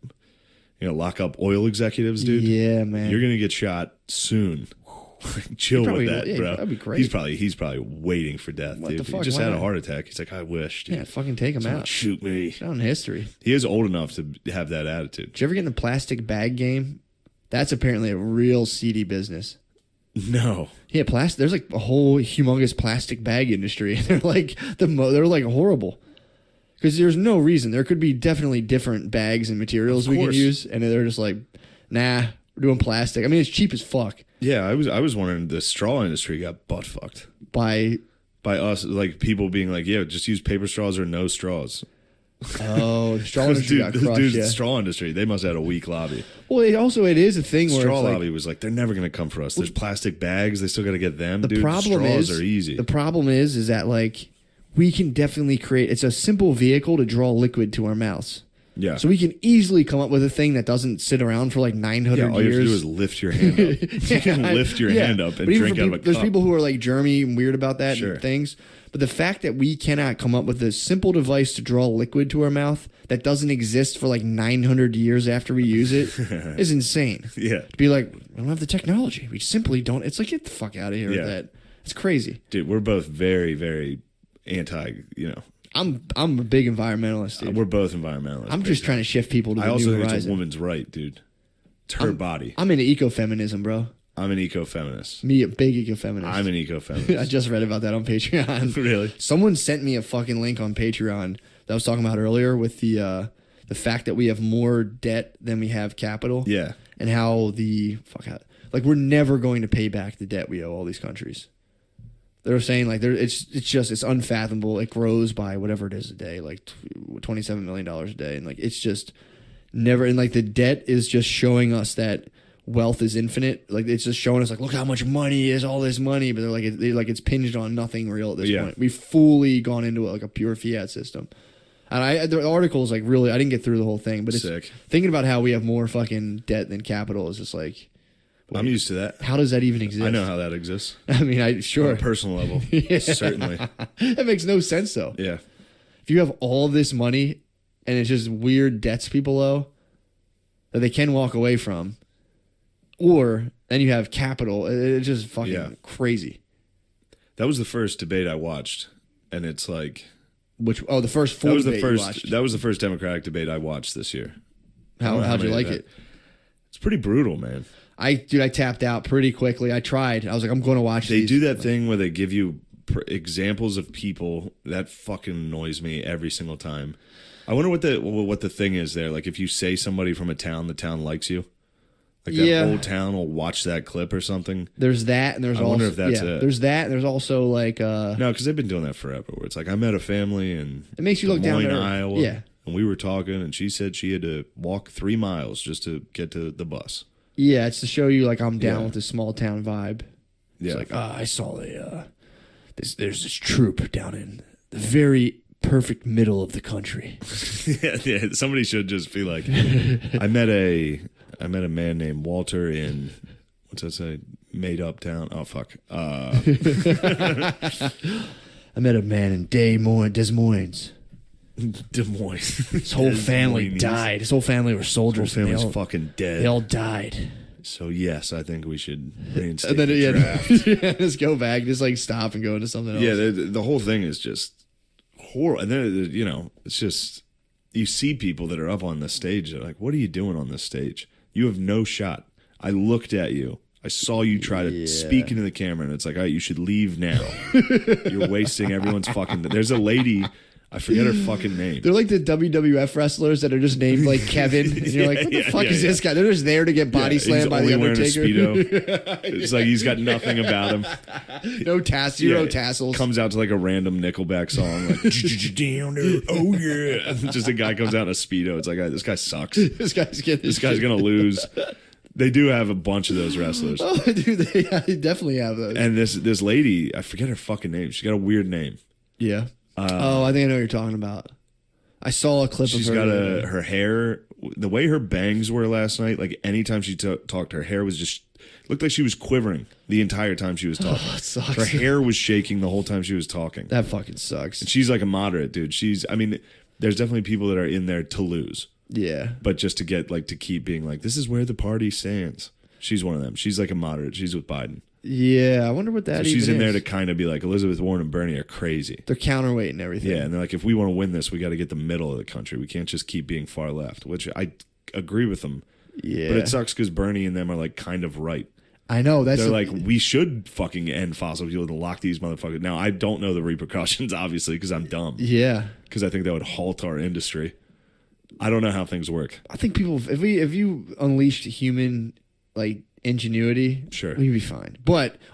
lock up oil executives, dude. Yeah, man. You're going to get shot soon. Chill with that, bro. That'd be great. He's probably waiting for death, What dude. the fuck? He just Why had a not? heart attack. He's like, I wish, dude. Yeah, fucking take him Someone out. shoot me. Down in history. He is old enough to have that attitude. Did you ever get in the plastic bag game? That's apparently a real seedy business. No. Yeah, there's like a whole humongous plastic bag industry. They're like they're like horrible. Because there's no reason. There could be definitely different bags and materials we can use, and they're just like, nah, we're doing plastic. I mean, it's cheap as fuck. Yeah, I was wondering, the straw industry got butt fucked By us, like people being like, yeah, just use paper straws or no straws. Oh, the straw industry got crushed. Dude, yeah. the straw industry, they must have had a weak lobby. Well, it is a thing where Straw it's like, lobby was like, they're never going to come for us. There's plastic bags. They still got to get them. the Dude, problem straws is are easy. The problem is that like we can definitely create. It's a simple vehicle to draw liquid to our mouths. Yeah. So we can easily come up with a thing that doesn't sit around for like 900 yeah, all you years. have to do is lift your hand up. You can lift your hand up and drink out of a cup. There's people who are like germy and weird about that Sure. and things. But the fact that we cannot come up with a simple device to draw liquid to our mouth that doesn't exist for like 900 years after we use it is insane. Yeah. To be like, we don't have the technology. We simply don't. It's like, get the fuck out of here with that. It's crazy. Dude, we're both very, very anti, I'm a big environmentalist, dude. we're both environmentalists. I'm just trying to shift people to the I also new think it's a horizon. woman's right, dude. It's her body. I'm into ecofeminism, bro. I'm an eco-feminist. Me, a big ecofeminist. I'm an I eco-feminist. just read about that on Patreon. Really? Someone sent me a fucking link on Patreon that I was talking about earlier with the fact that we have more debt than we have capital. Yeah. And how we're never going to pay back the debt we owe all these countries. They're saying like it's unfathomable. It grows by whatever it is a day, like $27 million a day, and like it's just never. And like the debt is just showing us that wealth is infinite. Like it's just showing us like, look how much money is all this money, but they're like it's pinged on nothing real at this point. We've fully gone into like a pure fiat system. And the article is like really, I didn't get through the whole thing, but it's thinking about how we have more fucking debt than capital is just like. I'm used to that. How does that even exist? I know how that exists. I mean, sure. On a personal level. Certainly. That makes no sense, though. Yeah. If you have all this money and it's just weird debts people owe that they can walk away from, or then you have capital, it's just fucking crazy. That was the first debate I watched, and it's like... The first full debate you watched. That was the first Democratic debate I watched this year. How'd you like it? It's pretty brutal, man. I tapped out pretty quickly. I tried. I was like, I'm going to watch They these. do that thing where they give you examples of people that fucking annoys me every single time. I wonder what the thing is there. Like if you say somebody from a town, the town likes you. Like that whole town will watch that clip or something. There's that, and there's I wonder if that's it. There's that, and there's also like no, because they've been doing that forever. Where it's like I met a family in it makes you look down there, Iowa, yeah. And we were talking, and she said she had to walk 3 miles just to get to the bus. Yeah, it's to show you like I'm down with the small town vibe. Yeah, it's like I saw there's this troop down in the very perfect middle of the country. yeah, somebody should just be like, I met a man named Walter in, what's that say? Made up town. Oh fuck. I met a man in Des Moines. Des Moines. His whole family died. His whole family were soldiers. Whole family's fucking dead. They all died. So yes, I think we should reinstate And then the draft. just go back, just like stop and go into something else. Yeah, the whole thing is just horrible. And then it's just, you see people that are up on the stage. They're like, "What are you doing on this stage? You have no shot." I looked at you. I saw you try to speak into the camera, and it's like, all right, you should leave now. You're wasting everyone's fucking. There's a lady, I forget her fucking name. They're like the WWF wrestlers that are just named like Kevin, and you're like, what the fuck is this guy? They're just there to get body slammed by the Undertaker. It's like he's got nothing about him. No zero tassels. Comes out to like a random Nickelback song, like down there, oh yeah. And just a guy comes out in a Speedo. It's like, this guy sucks. This guy's gonna lose. They do have a bunch of those wrestlers. Oh, dude, they definitely have those. And this lady, I forget her fucking name. She's got a weird name. Yeah. I think I know what you're talking about. I saw a clip of her. She's got her hair, the way her bangs were last night, like anytime she talked, her hair was just, looked like she was quivering the entire time she was talking. Oh, it sucks. Her hair was shaking the whole time she was talking. That fucking sucks. And she's like a moderate, dude. There's definitely people that are in there to lose. Yeah. But just to get, like, to keep being like, this is where the party stands. She's one of them. She's like a moderate. She's with Biden. Yeah, I wonder what that is. She's in there to kind of be like, Elizabeth Warren and Bernie are crazy. They're counterweight and everything. Yeah, and they're like, if we want to win this, we got to get the middle of the country. We can't just keep being far left, which I agree with them. Yeah. But it sucks because Bernie and them are like kind of right. I know. They're like, we should fucking end fossil fuels and lock these motherfuckers. Now, I don't know the repercussions, obviously, because I'm dumb. Yeah. Because I think that would halt our industry. I don't know how things work. I think people, if you unleashed human like ingenuity, sure, we'd be fine.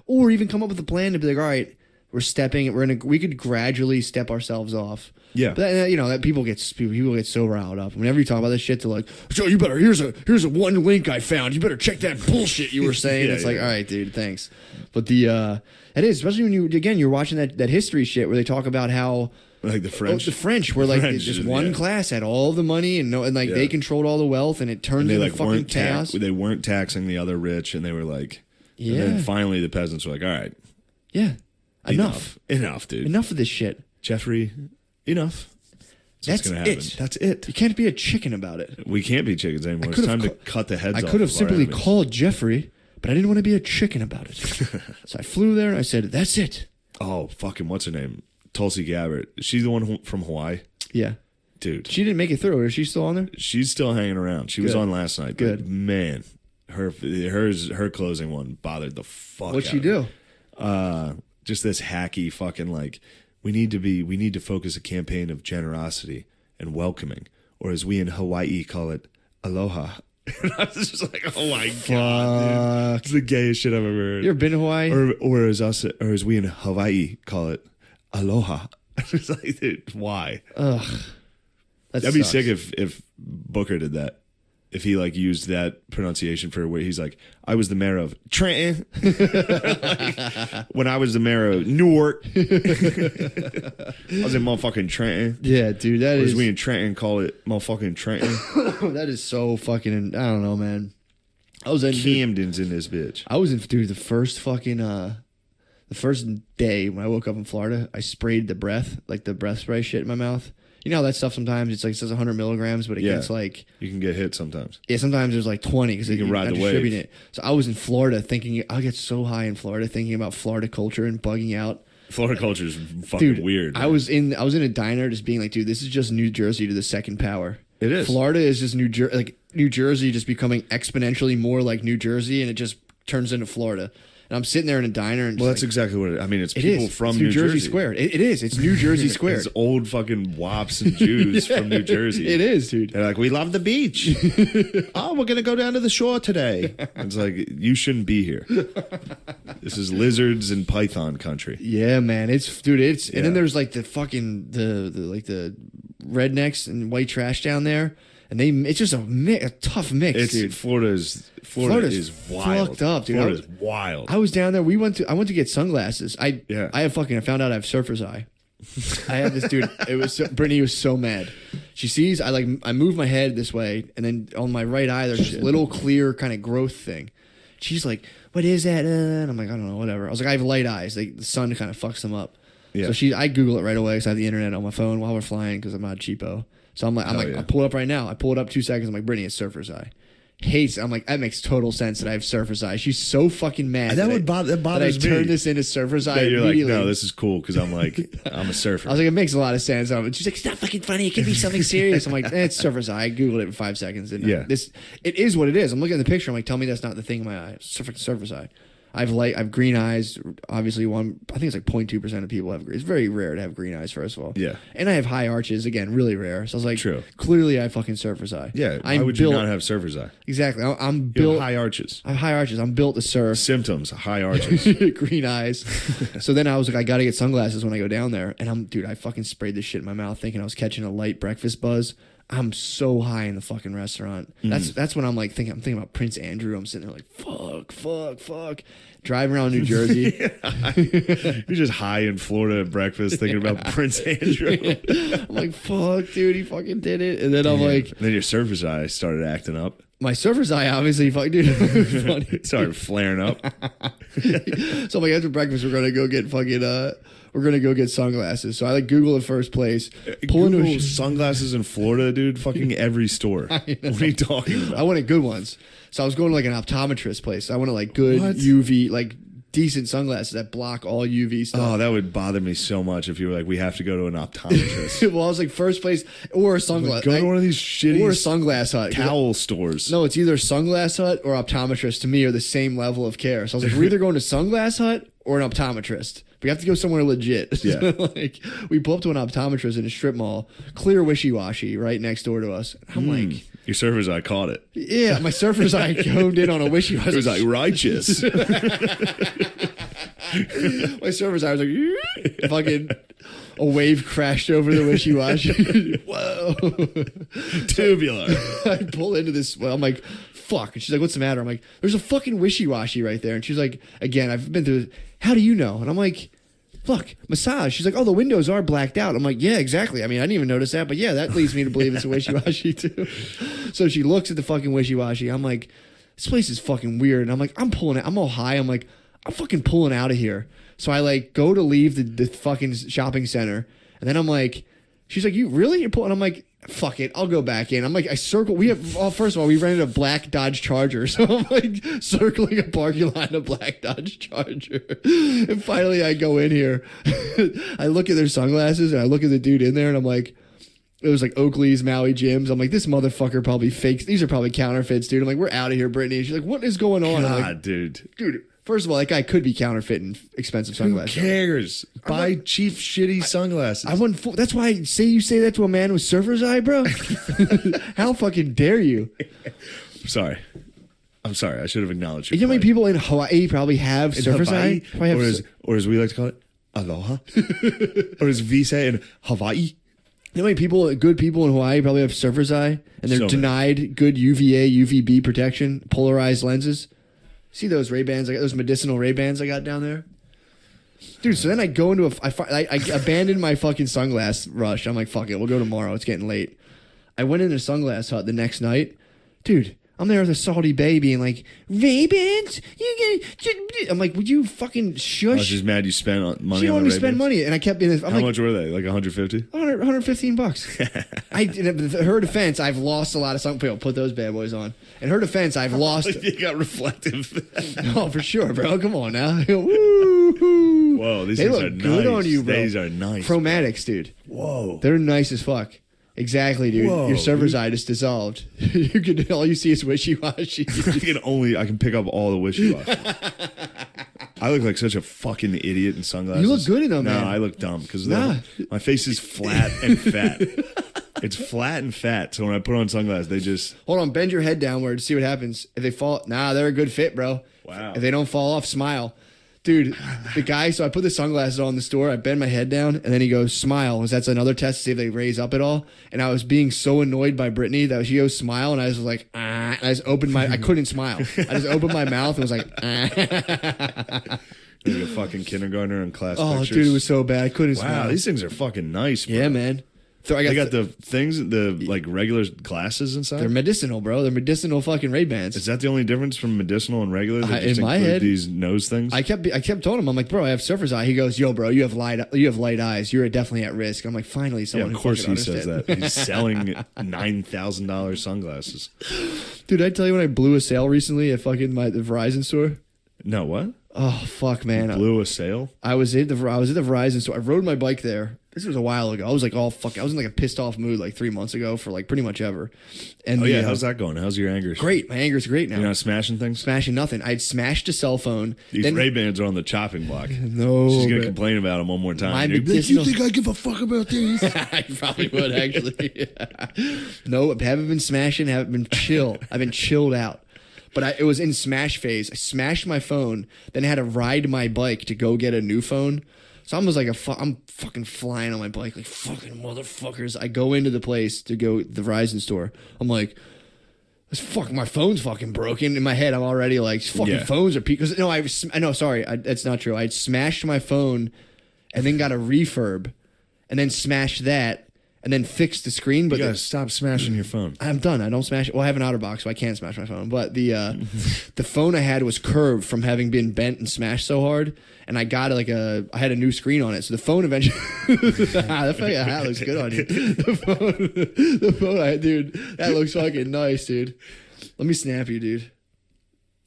Or even come up with a plan to be like, all right, we could gradually step ourselves off. Yeah, but that people get so riled up. Whenever you talk about this shit, they're like, "So you better here's a one link I found. You better check that bullshit you were saying." It's like, all right, dude, thanks. But it is, especially when you're watching that history shit where they talk about how. Like the French, where like just one class had all the money and they controlled all the wealth, and it turned into fucking chaos. They weren't taxing the other rich, and they were like, and then finally the peasants were like, all right, enough, dude, enough of this shit, Jeffrey, enough. That's it. That's it. You can't be a chicken about it. We can't be chickens anymore. It's time to cut the heads off. I could have simply called Jeffrey, but I didn't want to be a chicken about it. So I flew there and I said, "That's it." Oh, fucking what's her name? Tulsi Gabbard. She's the one from Hawaii. Yeah. Dude. She didn't make it through. Is she still on there? She's still hanging around. She was on last night. Good. But man, her closing one bothered the fuck What'd out she do? Just this hacky fucking like, we need to focus a campaign of generosity and welcoming, or as we in Hawaii call it, aloha. And I was just like, oh my God, dude. It's the gayest shit I've ever heard. You ever been to Hawaii? Or as we in Hawaii call it, aloha. I was like, dude, why? Ugh. That'd be sick if Booker did that. If he like used that pronunciation for where he's like, I was the mayor of Trenton. Like, when I was the mayor of Newark. I was in motherfucking Trenton. Yeah, dude, that is. We in Trenton call it motherfucking Trenton. That is so fucking. I don't know, man. I was in Camden's in this bitch. I was in, dude, the first day when I woke up in Florida, I sprayed the breath spray shit in my mouth. You know how that stuff sometimes it's like, it says 100 milligrams, but it gets like... You can get hit sometimes. Yeah, sometimes there's like 20 because you can ride the wave. It. So I was in Florida thinking... I'll get so high in Florida thinking about Florida culture and bugging out. Florida culture is fucking weird. Man. I was in a diner just being like, dude, this is just New Jersey to the second power. It is. Florida is just New Jersey just becoming exponentially more like New Jersey, and it just turns into Florida. And I'm sitting there in a diner, and that's exactly what it's people from it's New Jersey squared. It is. It's New Jersey squared. It's old fucking wops and Jews from New Jersey. It is, dude. They're like, we love the beach. Oh, we're gonna go down to the shore today. It's like, you shouldn't be here. This is lizards and python country. Yeah, man. And then there's like the fucking the rednecks and white trash down there. And it's just a tough mix, dude. Florida is wild. Fucked up, dude. Florida is wild. I was down there. I went to get sunglasses. I found out I have surfer's eye. I have this dude. Brittany was so mad. She sees I move my head this way, and then on my right eye there's this little clear kind of growth thing. She's like, "What is that?" And I'm like, "I don't know, whatever." I was like, "I have light eyes. The sun kind of fucks them up." Yeah. So I Google it right away because I have the internet on my phone while we're flying because I'm not cheapo. So I'm like, I pull it up right now. I pull it up 2 seconds. I'm like, Brittany, it's surfer's eye. Hates. I'm like, that makes total sense that I have surfer's eye. She's so fucking mad. That bothers me. I turned this into surfer's eye. You're like, no, this is cool because I'm like, I'm a surfer. I was like, it makes a lot of sense. She's like, it's not fucking funny. It could be something serious. I'm like, it's surfer's eye. I Googled it in 5 seconds. And it is what it is. I'm looking at the picture. I'm like, tell me that's not the thing in my eye. It's surfer's eye. I have green eyes. Obviously, I think it's like 0.2% of people have green. It's very rare to have green eyes, first of all. Yeah. And I have high arches, again, really rare. So I was like, true. Clearly I have fucking surfer's eye. Yeah. Why would you not have surfer's eye? Exactly. I'm you built. have high arches. I have high arches. I'm built to surf. Symptoms: high arches, green eyes. So then I was like, I got to get sunglasses when I go down there. And I fucking sprayed this shit in my mouth, thinking I was catching a light breakfast buzz. I'm so high in the fucking restaurant. That's when I'm like thinking about Prince Andrew. I'm sitting there like, fuck. Driving around New Jersey. You're just high in Florida at breakfast thinking about Prince Andrew. I'm like, fuck, dude, he fucking did it. And then I'm like... And then your surfer's eye started acting up. My surfer's eye, obviously, fuck, dude. Funny. It started flaring up. So I'm like, after breakfast, we're going to go get fucking... we're going to go get sunglasses. So I Google the first place. Google sunglasses in Florida, dude. Fucking every store. What are you talking about? I wanted good ones. So I was going to an optometrist place. I wanted good UV, decent sunglasses that block all UV stuff. Oh, that would bother me so much if you were like, we have to go to an optometrist. Well, I was like, first place or a sunglass. Go to one of these shitty or a Sunglass Hut towel stores. No, it's either Sunglass Hut or optometrist. To me, are the same level of care. So I was like, we're either going to Sunglass Hut or an optometrist. We have to go somewhere legit. Yeah. So we pull up to an optometrist in a strip mall, clear wishy-washy, right next door to us. I'm like... Your surfer's eye caught it. Yeah, my surfer's eye honed in on a wishy-washy. It was like righteous. My surfer's eye was like... fucking... A wave crashed over the wishy-washy. Whoa. Tubular. I pull into this... Well, I'm like... Fuck. And she's like, what's the matter? I'm like, there's a fucking wishy-washy right there. And she's like, again, I've been through... How do you know? And I'm like, look, massage. She's like, oh, the windows are blacked out. I'm like, yeah, exactly. I mean, I didn't even notice that, but yeah, that leads me to believe it's a wishy-washy too. So she looks at the fucking wishy-washy. I'm like, this place is fucking weird. And I'm like, I'm pulling it. I'm all high. I'm like, I'm fucking pulling out of here. So I go to leave the fucking shopping center. And then I'm like, she's like, you really? You're pulling? I'm like, fuck it, I'll go back in. I'm like, I circle. We have, first of all, we rented a black Dodge Charger, so I'm like circling a parking lot in a black Dodge Charger. And finally, I go in here. I look at their sunglasses and I look at the dude in there, and I'm like, it was like Oakley's, Maui Gyms. I'm like, this motherfucker probably fakes. These are probably counterfeits, dude. I'm like, we're out of here, Brittany. She's like, what is going on? God, I'm like, dude. First of all, that guy could be counterfeiting expensive sunglasses. Who cares? Buy cheap, shitty sunglasses. I wouldn't. That's why you say that to a man with surfer's eye, bro. How fucking dare you? I'm sorry. I should have acknowledged you. You know how many people in Hawaii probably have surfer's eye? Or as we like to call it, aloha. Or as we say in Hawaii. You know how many people, good people in Hawaii probably have surfer's eye, and they're denied good UVA, UVB protection, polarized lenses? See those Ray-Bans? I got those medicinal Ray-Bans I got down there? Dude, so then I go into I abandoned my fucking sunglass rush. I'm like, fuck it, we'll go tomorrow. It's getting late. I went into Sunglass Hut the next night. Dude, I'm there with a salty baby and like, Ray-Bans? I'm like, would you fucking shush? She's mad you spent money on the Ray-Bans. She don't want me to spend money. And I kept being... How much were they? Like 150? $115. In her defense, I've lost a lot of sun. Put those bad boys on. In her defense, I've lost... You got reflective. Oh, for sure, bro. Come on now. Woo-hoo. Whoa, these they things look are good nice. on you, bro. These are nice. Chromatics, dude. Whoa. They're nice as fuck. Exactly, dude. Whoa, your server's eye just dissolved. All you see is wishy-washy. I can pick up all the wishy-washy. I look like such a fucking idiot in sunglasses. You look good in them, man. No, I look dumb because my face is flat and fat. It's flat and fat. So when I put on sunglasses, they just... Hold on, bend your head downward, see what happens. If they fall... Nah, they're a good fit, bro. Wow. If they don't fall off, smile. Dude, the guy, so I put the sunglasses on in the store, I bend my head down, and then he goes, smile, because that's another test to see if they raise up at all. And I was being so annoyed by Brittany that she goes, smile, and I was like, ah. And I just opened I couldn't smile. I just opened my mouth and was like, ah. Like a fucking kindergartner in class Oh, pictures. dude, it was so bad. I couldn't Wow, smile. these things are fucking nice, bro. Yeah, man. So They got the things, the like regular glasses inside. they're medicinal, bro. They're medicinal fucking Ray-Bans. Is that the only difference from medicinal and regular? They just in my include head, these nose things. I kept telling him, I'm like, bro, I have surfer's eye. He goes, yo, bro, you have light eyes. You're definitely at risk. I'm like, finally, yeah, someone of who course fucking he says understands. that. He's selling $9,000 sunglasses. Dude, I tell you when I blew a sale recently at fucking the Verizon store. No, what? Oh fuck, man! Blew a sale? I was at the Verizon store. I rode my bike there. This was a while ago. I was like, all fuck. I was in like a pissed off mood like 3 months ago for like pretty much ever. And Oh yeah, how's that going? How's your anger? Great. My anger's great now. You're not smashing things? Smashing nothing. I'd smashed a cell phone. These Ray-Bans are on the chopping block. No, She's gonna man. complain about them one more time. My You're gonna be like, you medicinal- think I give a fuck about these? I probably would actually. No, I haven't been smashing. Haven't been chill. I've been chilled out. But it was in smash phase. I smashed my phone. Then I had to ride my bike to go get a new phone. So I'm just like I'm fucking flying on my bike like fucking motherfuckers. I go into the place to go the Verizon store. I'm like, my phone's fucking broken. In my head, I'm already like, fucking phones are because no, sorry, that's not true. I smashed my phone and then got a refurb and then smashed that. And then fix the screen, but You gotta stop smashing your phone. I'm done. I don't smash it. Well, I have an OtterBox, so I can't smash my phone. But the the phone I had was curved from having been bent and smashed so hard. And I got I had a new screen on it. So the phone eventually, that looks good on you. The phone, dude, that looks fucking nice, dude. Let me snap you, dude.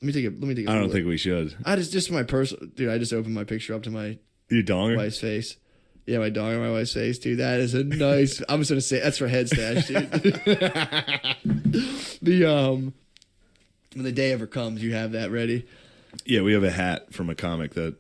Let me take a I don't look. think we should. I just my personal, dude. I just opened my picture up to my You donger? wife's face. Yeah, my dog on my wife's face, dude. That is a nice. I'm just gonna say that's for head stash, dude. When the day ever comes, you have that ready. Yeah, we have a hat from a comic that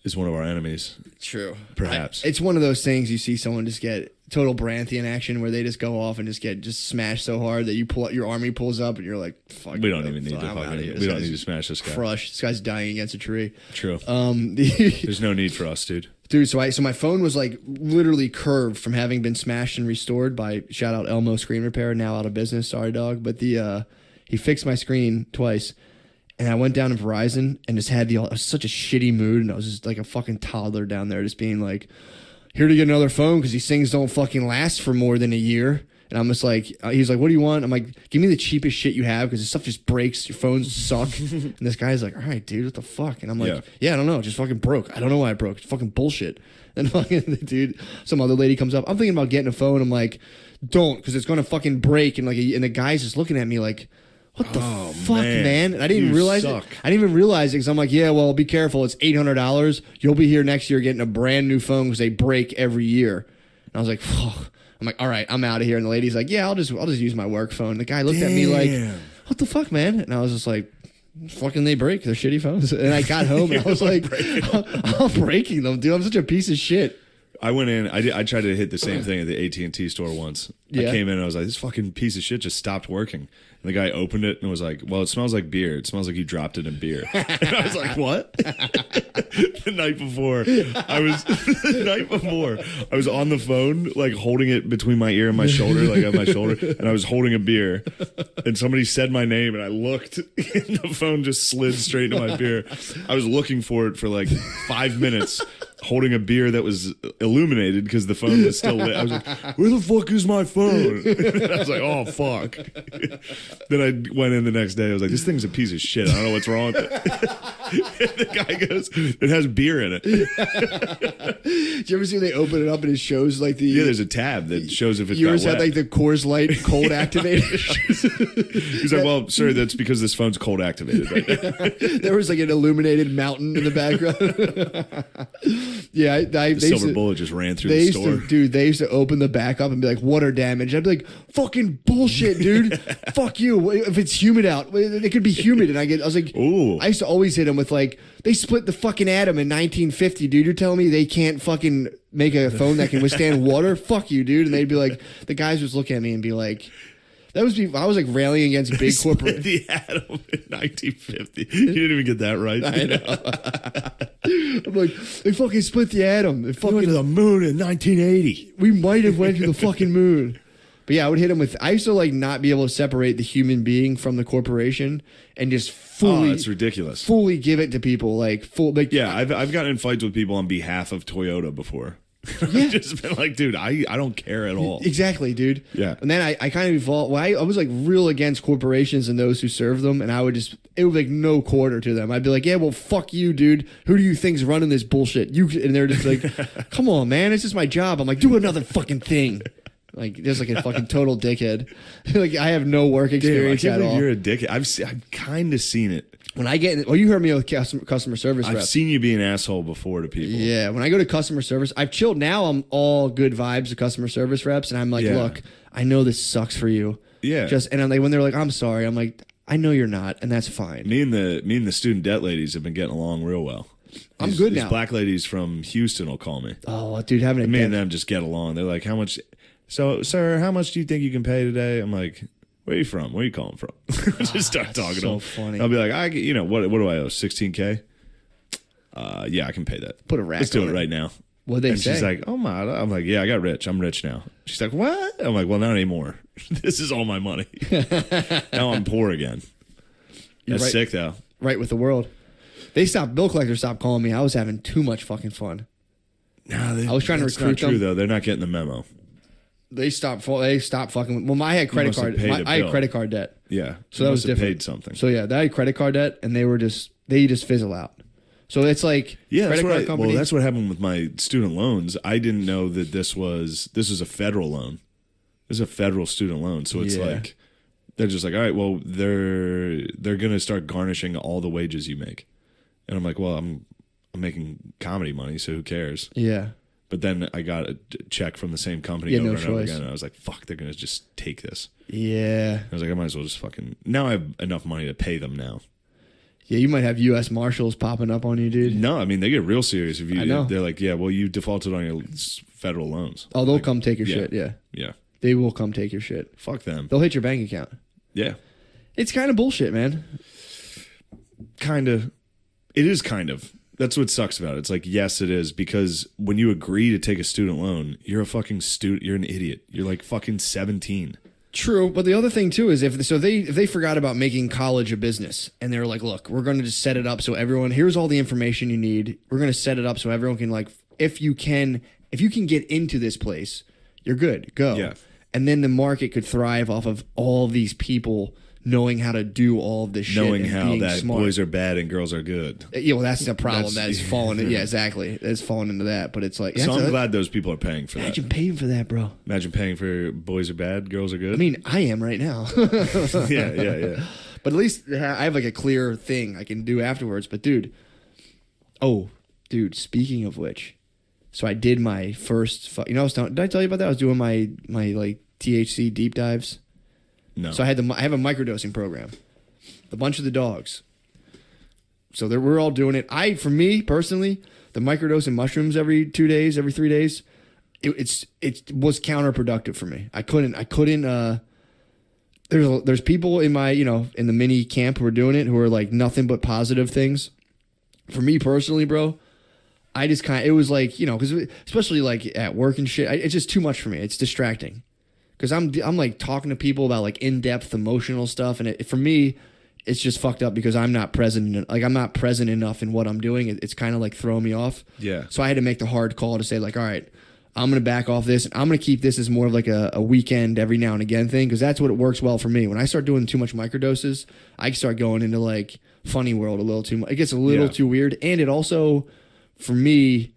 is one of our enemies. True, Perhaps. it's one of those things you see someone just get total Branthian action where they just go off and just get smashed so hard that you pull up, your army pulls up and you're like, fuck. We don't even need to we don't need to smash this guy. Crush. This guy's dying against a tree. True. There's no need for us, dude. Dude, so my phone was like literally curved from having been smashed and restored by shout out Elmo Screen Repair, now out of business. Sorry, dog. But he fixed my screen twice, and I went down to Verizon and just had I was such a shitty mood, and I was just like a fucking toddler down there, just being like, here to get another phone because these things don't fucking last for more than a year. And I'm just like, he's like, what do you want? I'm like, give me the cheapest shit you have because this stuff just breaks. Your phones suck. And this guy's like, all right, dude, what the fuck? And I'm like, yeah, I don't know. It just fucking broke. I don't know why it broke. It's fucking bullshit. And fucking dude, some other lady comes up. I'm thinking about getting a phone. I'm like, don't, because it's going to fucking break. And and the guy's just looking at me like, what the fuck, man? And I didn't even realize it. I didn't even realize it because I'm like, yeah, well, be careful. It's $800. You'll be here next year getting a brand new phone because they break every year. And I was like, fuck. I'm like, all right, I'm out of here. And the lady's like, yeah, I'll just use my work phone. The guy looked at me like, what the fuck, man? And I was just like, fucking they break. They're shitty phones. And I got home and I was like, I'm breaking them, dude. I'm such a piece of shit. I went in. I tried to hit the same thing at the AT&T store once. Yeah. I came in and I was like, this fucking piece of shit just stopped working. And the guy opened it and was like, well, it smells like beer. It smells like you dropped it in beer. And I was like, what? The night before, I was on the phone, like holding it between my ear and my shoulder, like on my shoulder, and I was holding a beer. And somebody said my name, and I looked, and the phone just slid straight into my beer. I was looking for it for like 5 minutes, holding a beer that was illuminated because the phone was still lit. I was like, where the fuck is my phone? And I was like, oh, fuck. Then I went in the next day. I was like, this thing's a piece of shit. I don't know what's wrong with it. And the guy goes, it has beer in it. Did you ever see when they open it up and it shows like the... Yeah, there's a tab that shows if it's yours got had wet. like the Coors Light cold activated. He's like, well, sir, that's because this phone's cold activated right now. There was like an illuminated mountain in the background. Yeah, The silver bullet just ran through the store. They used to open the back up and be like, water damage. I'd be like, fucking bullshit, dude. Fuck you. If it's humid out, it could be humid. And I was like, ooh. I used to always hit them with like, they split the fucking atom in 1950, dude. You're telling me they can't fucking make a phone that can withstand water? Fuck you, dude. And they'd be like, the guys would look at me and be like, I was like railing against big corporate. The atom in 1950. You didn't even get that right. I know. I'm like, they fucking split the atom. They We went to the moon in 1980. We might have went to the fucking moon. But yeah, I would hit them with. I used to like not be able to separate the human being from the corporation and just fully. Oh, it's ridiculous. Fully give it to people like full. Like, Yeah, I've gotten in fights with people on behalf of Toyota before. Yeah. I've just been like, dude, I don't care at all. Exactly, dude. Yeah. And then I kind of evolved. Well, I was like real against corporations and those who serve them, and I would just it would like no quarter to them. I'd be like, yeah, well, fuck you, dude. Who do you think's running this bullshit? You and they're just like, come on, man, it's just my job. I'm like, do another fucking thing. Like just like a fucking total dickhead. Like I have no work experience Damn, I can't at believe all. you're a dickhead. I've kind of seen it. When I get, well, you heard me with customer service I've reps. seen you be an asshole before to people. Yeah, when I go to customer service, I've chilled. Now I'm all good vibes to customer service reps, and I'm like, Yeah. look, I know this sucks for you. Yeah. And I'm like, when they're like, I'm sorry, I'm like, I know you're not, and that's fine. Me and the student debt ladies have been getting along real well. I'm good these now. Black ladies from Houston will call me. Oh, dude, having a Me and debt- them just get along. They're like, how much? So, sir, how much do you think you can pay today? I'm like, where are you from? Where are you calling from? Just start talking to so them. funny. I'll be like, what do I owe? 16K? Yeah, I can pay that. Put a rack Let's do on it it. right now. What'd they And say? she's like, oh my. I'm like, yeah, I got rich. I'm rich now. She's like, what? I'm like, well, not anymore. This is all my money. Now I'm poor again. You're That's right. sick though. Right with the world. Bill collectors stopped calling me. I was having too much fucking fun. No, I was trying to that's recruit not true them. though. They're not getting the memo. They stopped fucking. Well, I had credit must have card. paid a I had bill. credit card debt. Yeah, So you that must was have different. paid something. So yeah, I had credit card debt, and they just fizzle out. So it's like Yeah, that's credit what card companies. well, that's what happened with my student loans. I didn't know that this was a federal loan. This is a federal student loan, so it's Yeah. like they're just like, all right, well, they're gonna start garnishing all the wages you make, and I'm like, well, I'm making comedy money, so who cares? Yeah. But then I got a check from the same company Yeah, over no and over choice. again, and I was like, fuck, they're gonna just take this. Yeah. I was like, I might as well just fucking. Now I have enough money to pay them now. Yeah, you might have U.S. Marshals popping up on you, dude. No, I mean they get real serious if you. I know. They're like, yeah, well, you defaulted on your federal loans. Oh, they'll Like, come take your yeah. shit. Yeah. Yeah, They will come take your shit. fuck them. They'll hit your bank account. Yeah, It's kind of bullshit, man. kind of. It is kind of. That's what sucks about it. It's like, yes, it is, because when you agree to take a student loan, you're a fucking student. You're an idiot. You're like fucking 17. True, but the other thing too is if they forgot about making college a business and they were like, look, we're going to just set it up so everyone, here's all the information you need. We're going to set it up so everyone can like, if you can get into this place, you're good. Go. Yeah. And then the market could thrive off of all these people knowing how to do all of this shit. Knowing and how being that smart. boys are bad and girls are good. Yeah, well, that's the problem. That's- That's fallen. Yeah, exactly. That's fallen into that. But it's like, So that's I'm glad those people are paying for that. imagine paying for that, bro. Imagine paying for boys are bad, girls are good. I mean, I am right now. yeah. But at least I have like a clear thing I can do afterwards. But dude, speaking of which, so I did my first. Did I tell you about that? I was doing my like THC deep dives. No. So I have a microdosing program. A bunch of the dogs. So we're all doing it. For me personally, the microdosing mushrooms every 2 days, every 3 days, it was counterproductive for me. I couldn't. There's people in my in the mini camp who are doing it who are like nothing but positive things. For me personally, bro, I just it was like because especially like at work and shit, it's just too much for me. It's distracting because I'm like talking to people about like in-depth emotional stuff, and for me, it's just fucked up because I'm not present. I'm not present enough in what I'm doing. It's kind of like throwing me off. Yeah. So I had to make the hard call to say like, all right, I'm going to back off this. And I'm going to keep this as more of like a weekend every now and again thing because that's what it works well for me. When I start doing too much microdoses, I start going into like funny world a little too much. It gets a little too weird. And it also, for me,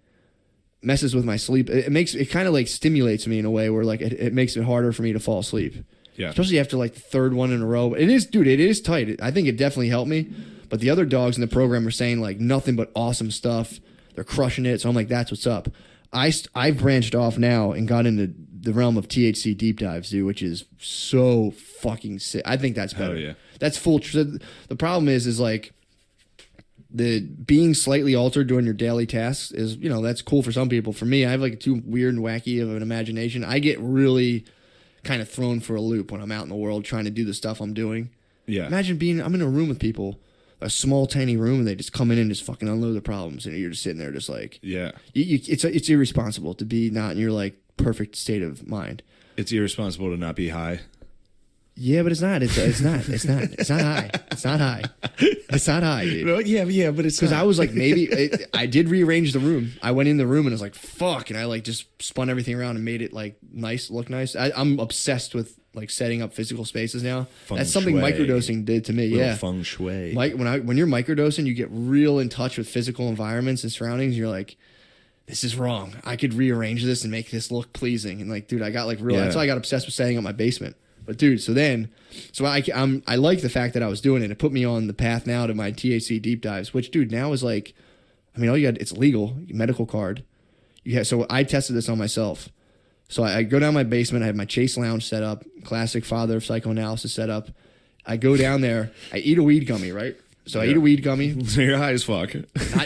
messes with my sleep. It kind of like stimulates me in a way where like it makes it harder for me to fall asleep. Yeah. Especially after like the third one in a row. It is tight. I think it definitely helped me. But the other dogs in the program are saying like nothing but awesome stuff. They're crushing it. So I'm like, that's what's up. I've branched off now and got into the realm of THC deep dives, dude, which is so fucking sick. I think that's better. Hell yeah. That's full. The problem is like the being slightly altered doing your daily tasks is, that's cool for some people. For me, I have like too weird and wacky of an imagination. I get really kind of thrown for a loop when I'm out in the world trying to do the stuff I'm doing. Yeah. Imagine I'm in a room with people, a small tiny room, and they just come in and just fucking unload the problems, and you're just sitting there just like, Yeah. it's irresponsible to be not in your like perfect state of mind. It's irresponsible to not be high. Yeah, but it's not. It's not. It's not. It's not high. It's not high. It's not high, dude. No, yeah, but it's because I was like, I did rearrange the room. I went in the room and I was like, fuck, and I like just spun everything around and made it like nice, look nice. I'm obsessed with like setting up physical spaces now. That's something microdosing did to me. Yeah, feng shui. Like when you're microdosing, you get real in touch with physical environments and surroundings. You're like, this is wrong. I could rearrange this and make this look pleasing. And like, dude, I got like real. That's why I got obsessed with setting up my basement. But dude, so I like the fact that I was doing it. It put me on the path now to my THC deep dives, which dude now is like, I mean, all you got, it's legal, medical card. So I tested this on myself. So I go down my basement. I have my Chase Lounge set up, classic father of psychoanalysis set up. I go down there. I eat a weed gummy, right? So I eat a weed gummy. So you're high as fuck.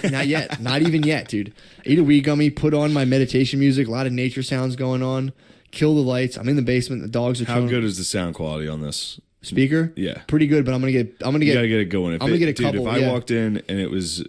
Not yet. Not even yet, dude. I eat a weed gummy, put on my meditation music, a lot of nature sounds going on. Kill the lights. I'm in the basement. The dogs are. How good is the sound quality on this speaker? Yeah, pretty good. But I'm gonna get. You gotta get it going. I'm gonna get a couple. If I walked in and it was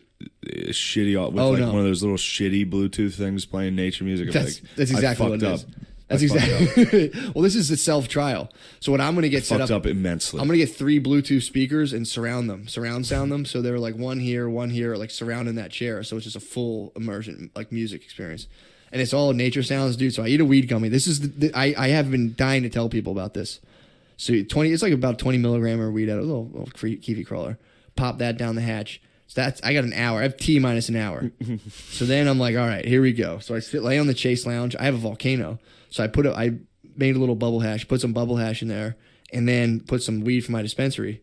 shitty with one of those little shitty Bluetooth things playing nature music, that's exactly what it is. That's exactly. Well, this is a self trial. So what I'm gonna get set up immensely. I'm gonna get 3 Bluetooth speakers and surround sound them. So they're like one here, like surrounding that chair. So it's just a full immersion, like music experience. And it's all nature sounds, dude. So I eat a weed gummy. This is I have been dying to tell people about this. So it's like about 20 milligram of weed out, a little kiwi crawler. Pop that down the hatch. So I got an hour. I have T minus an hour. So then I'm like, all right, here we go. So I lay on the Chase Lounge. I have a volcano. So I made a little bubble hash, put some bubble hash in there, and then put some weed from my dispensary.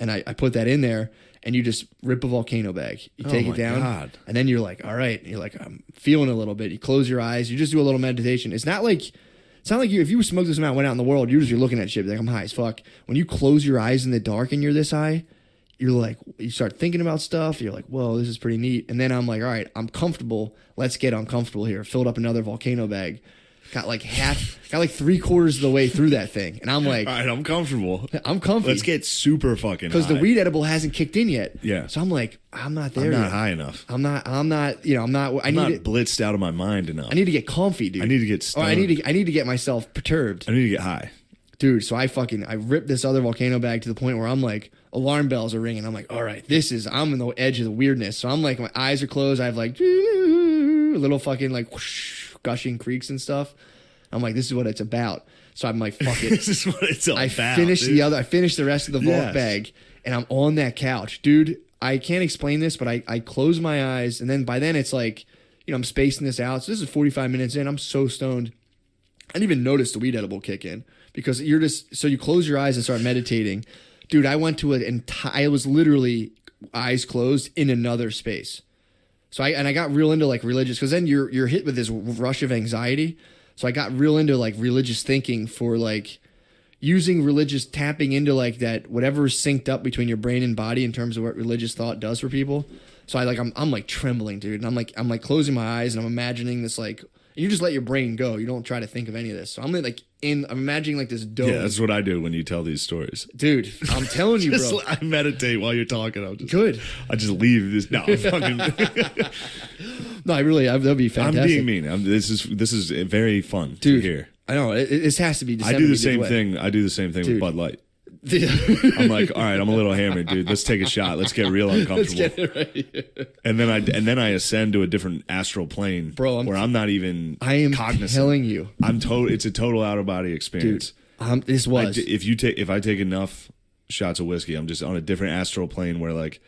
And I put that in there. And you just rip a volcano bag. You take it down, and then you're like, all right. You're like, I'm feeling a little bit. You close your eyes. You just do a little meditation. It's not like you. If you smoke this amount, went out in the world, you're looking at shit like I'm high as fuck. When you close your eyes in the dark and you're this high, you're like, you start thinking about stuff. You're like, whoa, this is pretty neat. And then I'm like, all right, I'm comfortable. Let's get uncomfortable here. Filled up another volcano bag. Got like 3/4 of the way through that thing. And I'm like, all right, I'm comfortable. I'm comfy. Let's get super fucking high. Because the weed edible hasn't kicked in yet. Yeah. So I'm like, I'm not there yet. I'm not yet. high enough. I'm not, I'm not blitzed out of my mind enough. I need to get comfy, dude. I need to get stoned. I need to get myself perturbed. I need to get high. Dude, so I ripped this other volcano bag to the point where I'm like, alarm bells are ringing. I'm like, all right, I'm in the edge of the weirdness. So I'm like, my eyes are closed. I have like little fucking like whoosh, gushing creeks and stuff. I'm like, this is what it's about. So I'm like, fuck it. This is what it's all about. I finished the rest of the vault bag, and I'm on that couch. Dude, I can't explain this, but I close my eyes, and then by then it's like, I'm spacing this out. So this is 45 minutes in. I'm so stoned. I didn't even notice the weed edible kick in because so you close your eyes and start meditating. Dude, I went to I was literally eyes closed in another space. So I got real into like religious, because then you're hit with this rush of anxiety. So I got real into like religious thinking for like using religious, tapping into like that, whatever's synced up between your brain and body in terms of what religious thought does for people. So I'm like trembling, dude. And I'm like closing my eyes and I'm imagining this like, you just let your brain go. You don't try to think of any of this. So I'm imagining like this dome. Yeah, that's what I do when you tell these stories. Dude, I'm telling you, bro. I meditate while you're talking. Good. I just leave this. No, I'm fucking. No, that'd be fantastic. I'm being mean. This is very fun to hear. I know. It has to be December. I do the same thing. I do the same thing with Bud Light. I'm like, all right, I'm a little hammered, dude. Let's take a shot. Let's get real uncomfortable. Let's get it right. And then I ascend to a different astral plane, bro, where I'm not even. I am cognizant. Telling you, It's a total out of body experience. Dude, if I take enough shots of whiskey, I'm just on a different astral plane where like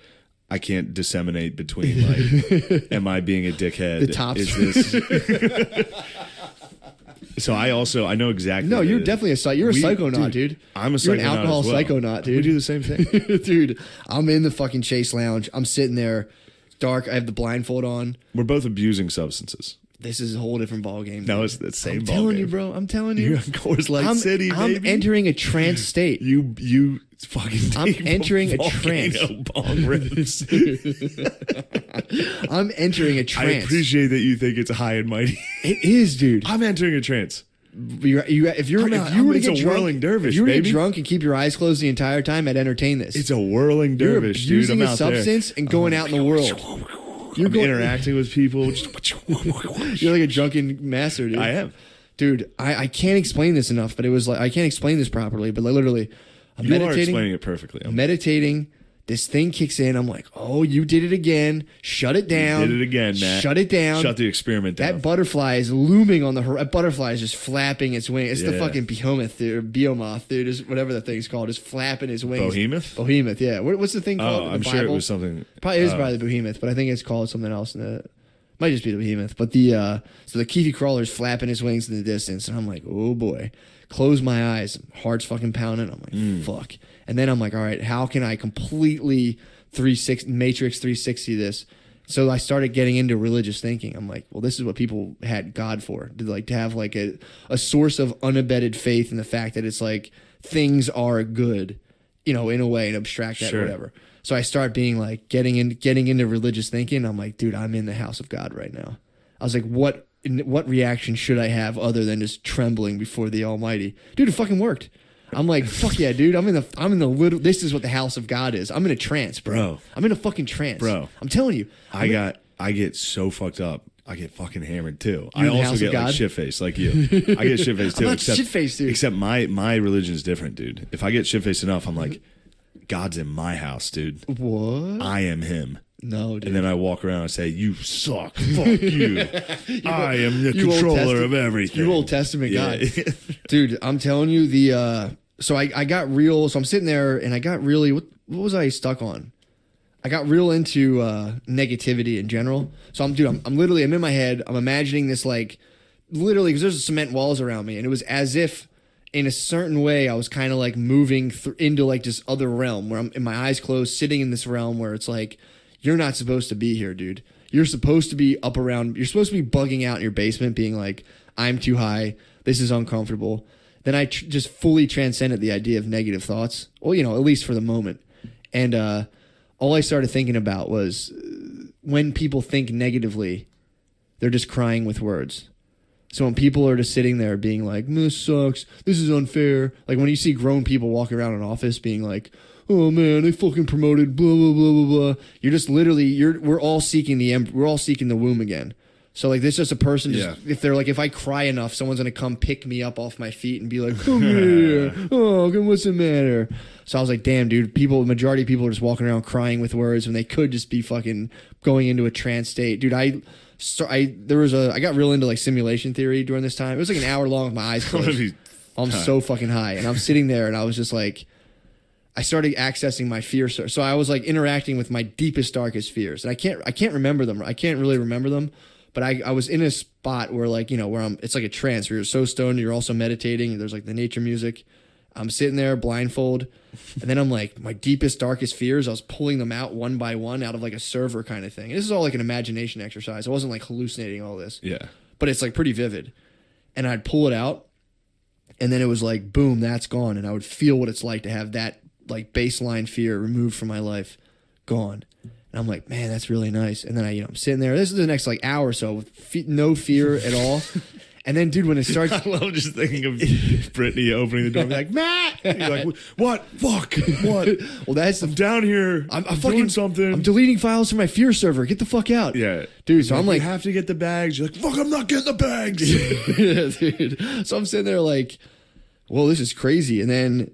I can't disseminate between like, am I being a dickhead? The tops. Is this? So I know exactly. No, you're definitely a psychonaut, dude. I'm a psychonaut. You're an alcohol psychonaut, dude. We do the same thing. Dude, I'm in the fucking Chase Lounge. I'm sitting there, dark. I have the blindfold on. We're both abusing substances. This is a whole different ball game. No, it's the same ball game. I'm telling you, bro. I'm telling you. You're on Coors Light City, baby. I'm entering a trance state. You fucking I'm entering a trance. Bong rips. I'm entering a trance. I appreciate that you think it's high and mighty. It is, dude. I'm entering a trance. If you were to get drunk, whirling dervish, if you were to baby. get drunk and keep your eyes closed the entire time, I'd entertain this. It's a whirling dervish, dude. Using I'm a out substance there. and going out in the world. You're interacting with people. You're like a drunken master, dude. I am. dude, I can't explain this enough, but it was like, I can't explain this properly, but like literally, I'm You are meditating. explaining it perfectly. I'm meditating. This thing kicks in. I'm like, oh, you did it again. Shut it down. You did it again, Matt. Shut it down. Shut the experiment down. That butterfly is looming on the horizon. That butterfly is just flapping its wings. It's the fucking behemoth, dude, or behemoth, dude, is whatever the thing's called, just flapping his wings. Behemoth? Behemoth, yeah. What's the thing called? Oh, in the I'm sure it Bible? was something. Probably is probably the behemoth, but I think it's called something else. Might just be the behemoth. But the so the Kiwi crawler's flapping his wings in the distance, and I'm like, oh boy. Close my eyes. Heart's fucking pounding. I'm like, fuck. And then I'm like, all right, how can I completely Matrix 360 this? So I started getting into religious thinking. I'm like, well, this is what people had God for, to have like a source of unabated faith in the fact that it's like things are good, in a way, and abstract that, whatever. So I start being like getting into religious thinking. I'm like, dude, I'm in the house of God right now. I was like, what reaction should I have other than just trembling before the Almighty? Dude, it fucking worked. I'm like, fuck yeah, dude. I'm in the little. This is what the house of God is. I'm in a trance, bro. I'm in a fucking trance, bro. I'm telling you. I get so fucked up. I get fucking hammered too. You're I also get like shit faced like you. I get shit faced too. I'm not shit faced, dude. Except my religion is different, dude. If I get shit faced enough, I'm like, God's in my house, dude. What? I am him. No, dude. And then I walk around and say, you suck. Fuck you. I am the controller of everything. You Old Testament God. Dude, I'm telling you, so I got real. So I'm sitting there and I got really, what was I stuck on? I got real into negativity in general. So I'm literally, I'm in my head. I'm imagining this like, literally, because there's cement walls around me. And it was as if in a certain way, I was kind of like moving into like this other realm where I'm in my eyes closed, sitting in this realm where it's like, you're not supposed to be here, dude. You're supposed to be up around, you're supposed to be bugging out in your basement, being like, I'm too high. This is uncomfortable. Then I just fully transcended the idea of negative thoughts. Well, at least for the moment. And all I started thinking about was when people think negatively, they're just crying with words. So when people are just sitting there being like, this sucks, this is unfair. Like when you see grown people walking around an office being like, oh man, they fucking promoted blah blah blah blah blah. You're just literally we're all seeking the womb again. So like this is just a person if they're like, if I cry enough, someone's gonna come pick me up off my feet and be like, come here. Oh, what's the matter? So I was like, damn, dude, the majority of people are just walking around crying with words when they could just be fucking going into a trance state. Dude, I got real into like simulation theory during this time. It was like an hour long with my eyes closed. I'm so fucking high. And I'm sitting there and I was just like, I started accessing my fears. So I was like interacting with my deepest, darkest fears. And I can't remember them. I can't really remember them. But I was in a spot where like, where it's like a trance where you're so stoned, you're also meditating. There's like the nature music. I'm sitting there blindfold. And then I'm like, my deepest, darkest fears, I was pulling them out one by one out of like a server kind of thing. And this is all like an imagination exercise. I wasn't like hallucinating all this. Yeah. But it's like pretty vivid. And I'd pull it out. And then it was like, boom, that's gone. And I would feel what it's like to have that like baseline fear removed from my life, gone. And I'm like, man, that's really nice. And then I'm sitting there. This is the next like hour or so with no fear at all. And then, dude, when it starts, I love just thinking of Brittany opening the door, and be like, Matt. And you're like, what? Fuck. What? Well, I'm down here. I'm fucking doing something. I'm deleting files from my fear server. Get the fuck out. Yeah, dude. So I'm like, you have to get the bags. You're like, fuck, I'm not getting the bags. Yeah, dude. So I'm sitting there like, well, this is crazy. And then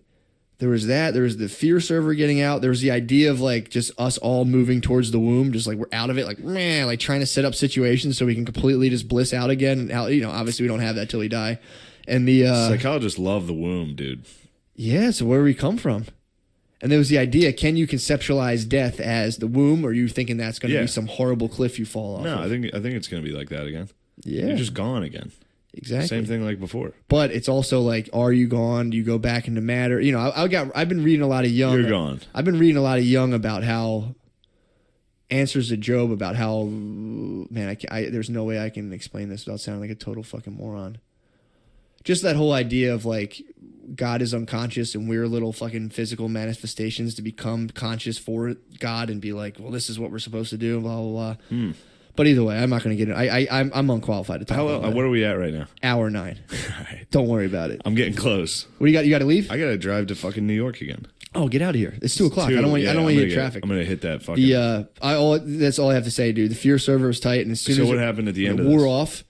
there was the fear server getting out. There was the idea of like just us all moving towards the womb, just like we're out of it, like man, like trying to set up situations so we can completely just bliss out again. And obviously we don't have that till we die. And the psychologists love the womb, dude. Yeah, so where do we come from? And there was the idea: can you conceptualize death as the womb, or are you thinking that's going to be some horrible cliff you fall off? No, of? I think it's going to be like that again. Yeah, you're just gone again. Exactly. Same thing like before. But it's also like, are you gone? Do you go back into matter? I've been reading a lot of Jung. You're gone. I've been reading a lot of Jung about how answers to Job about how, man, there's no way I can explain this without sounding like a total fucking moron. Just that whole idea of like God is unconscious and we're little fucking physical manifestations to become conscious for God and be like, well, this is what we're supposed to do, blah, blah, blah. But either way, I'm not going to get it. I'm unqualified to talk about that. What are we at right now? Hour 9. All right. Don't worry about it. I'm getting close. What do you got? You got to leave? I got to drive to fucking New York again. Oh, get out of here. It's 2 o'clock. I don't want you to hit traffic. I'm going to hit that fucking... That's all I have to say, dude. The fear server was tight. And as soon as what happened at the end of it wore this? off,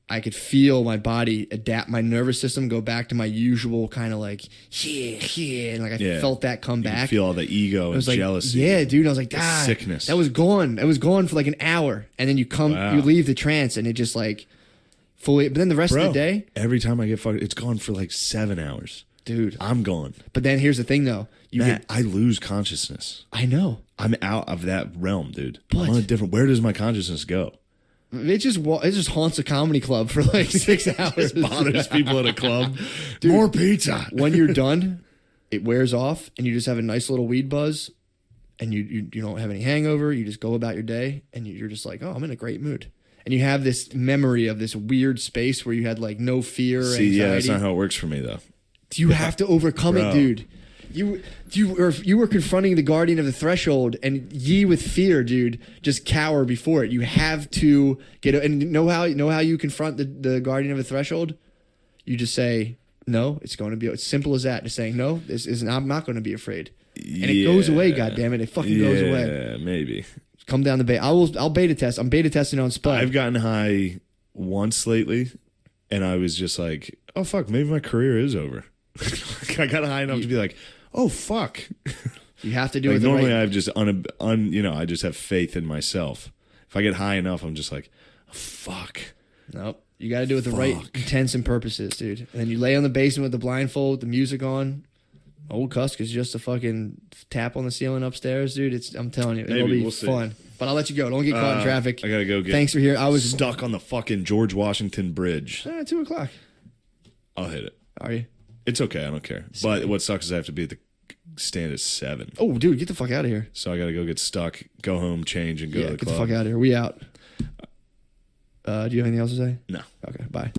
I could feel my body adapt, my nervous system go back to my usual kind of like, yeah. And like I felt that come You back. feel all the ego and like, jealousy. Yeah, dude. I was like, ah, sickness. That was gone. It was gone for like an hour. And then you leave the trance and it just like fully, but then the rest of the day. Every time I get fucked, it's gone for like 7 hours. Dude. I'm gone. But then here's the thing though. I lose consciousness. I know. I'm out of that realm, dude. But I'm on a different, where does my consciousness go? It just haunts a comedy club for like 6 hours. It bothers people at a club. Dude, more pizza. When you're done, it wears off, and you just have a nice little weed buzz, and you don't have any hangover. You just go about your day, and you're just like, oh, I'm in a great mood. And you have this memory of this weird space where you had like no fear or anxiety. Yeah, that's not how it works for me though. You have to overcome it, dude. You were confronting the guardian of the threshold, and ye with fear, dude, just cower before it. You have to get and know how you confront the guardian of the threshold. You just say no. It's going to be as simple as that. Just saying no. I'm not going to be afraid, and it goes away. God damn it! It fucking goes away. Yeah, maybe. Come down the bay. I'll beta test. I'm beta testing on Spud. I've gotten high once lately, and I was just like, oh fuck, maybe my career is over. I got high enough to be like, oh fuck. You have to do like it. Normally, I've just I just have faith in myself. If I get high enough, I'm just like, oh, fuck. Nope. You got to do it with the right intents and purposes, dude. And then you lay on the basement with the blindfold, the music on. Old Cusk is just a fucking tap on the ceiling upstairs, dude. I'm telling you, it'll be fun. But I'll let you go. Don't get caught in traffic. I gotta go get. Thanks for here. I was stuck on the fucking George Washington Bridge. 2:00. I'll hit it. Are you? It's okay. I don't care. But what sucks is I have to be at the stand at 7. Oh, dude, get the fuck out of here. So I gotta go get stuck, go home, change, and go to the club. Get the fuck out of here. We out. Do you have anything else to say? No. Okay. Bye.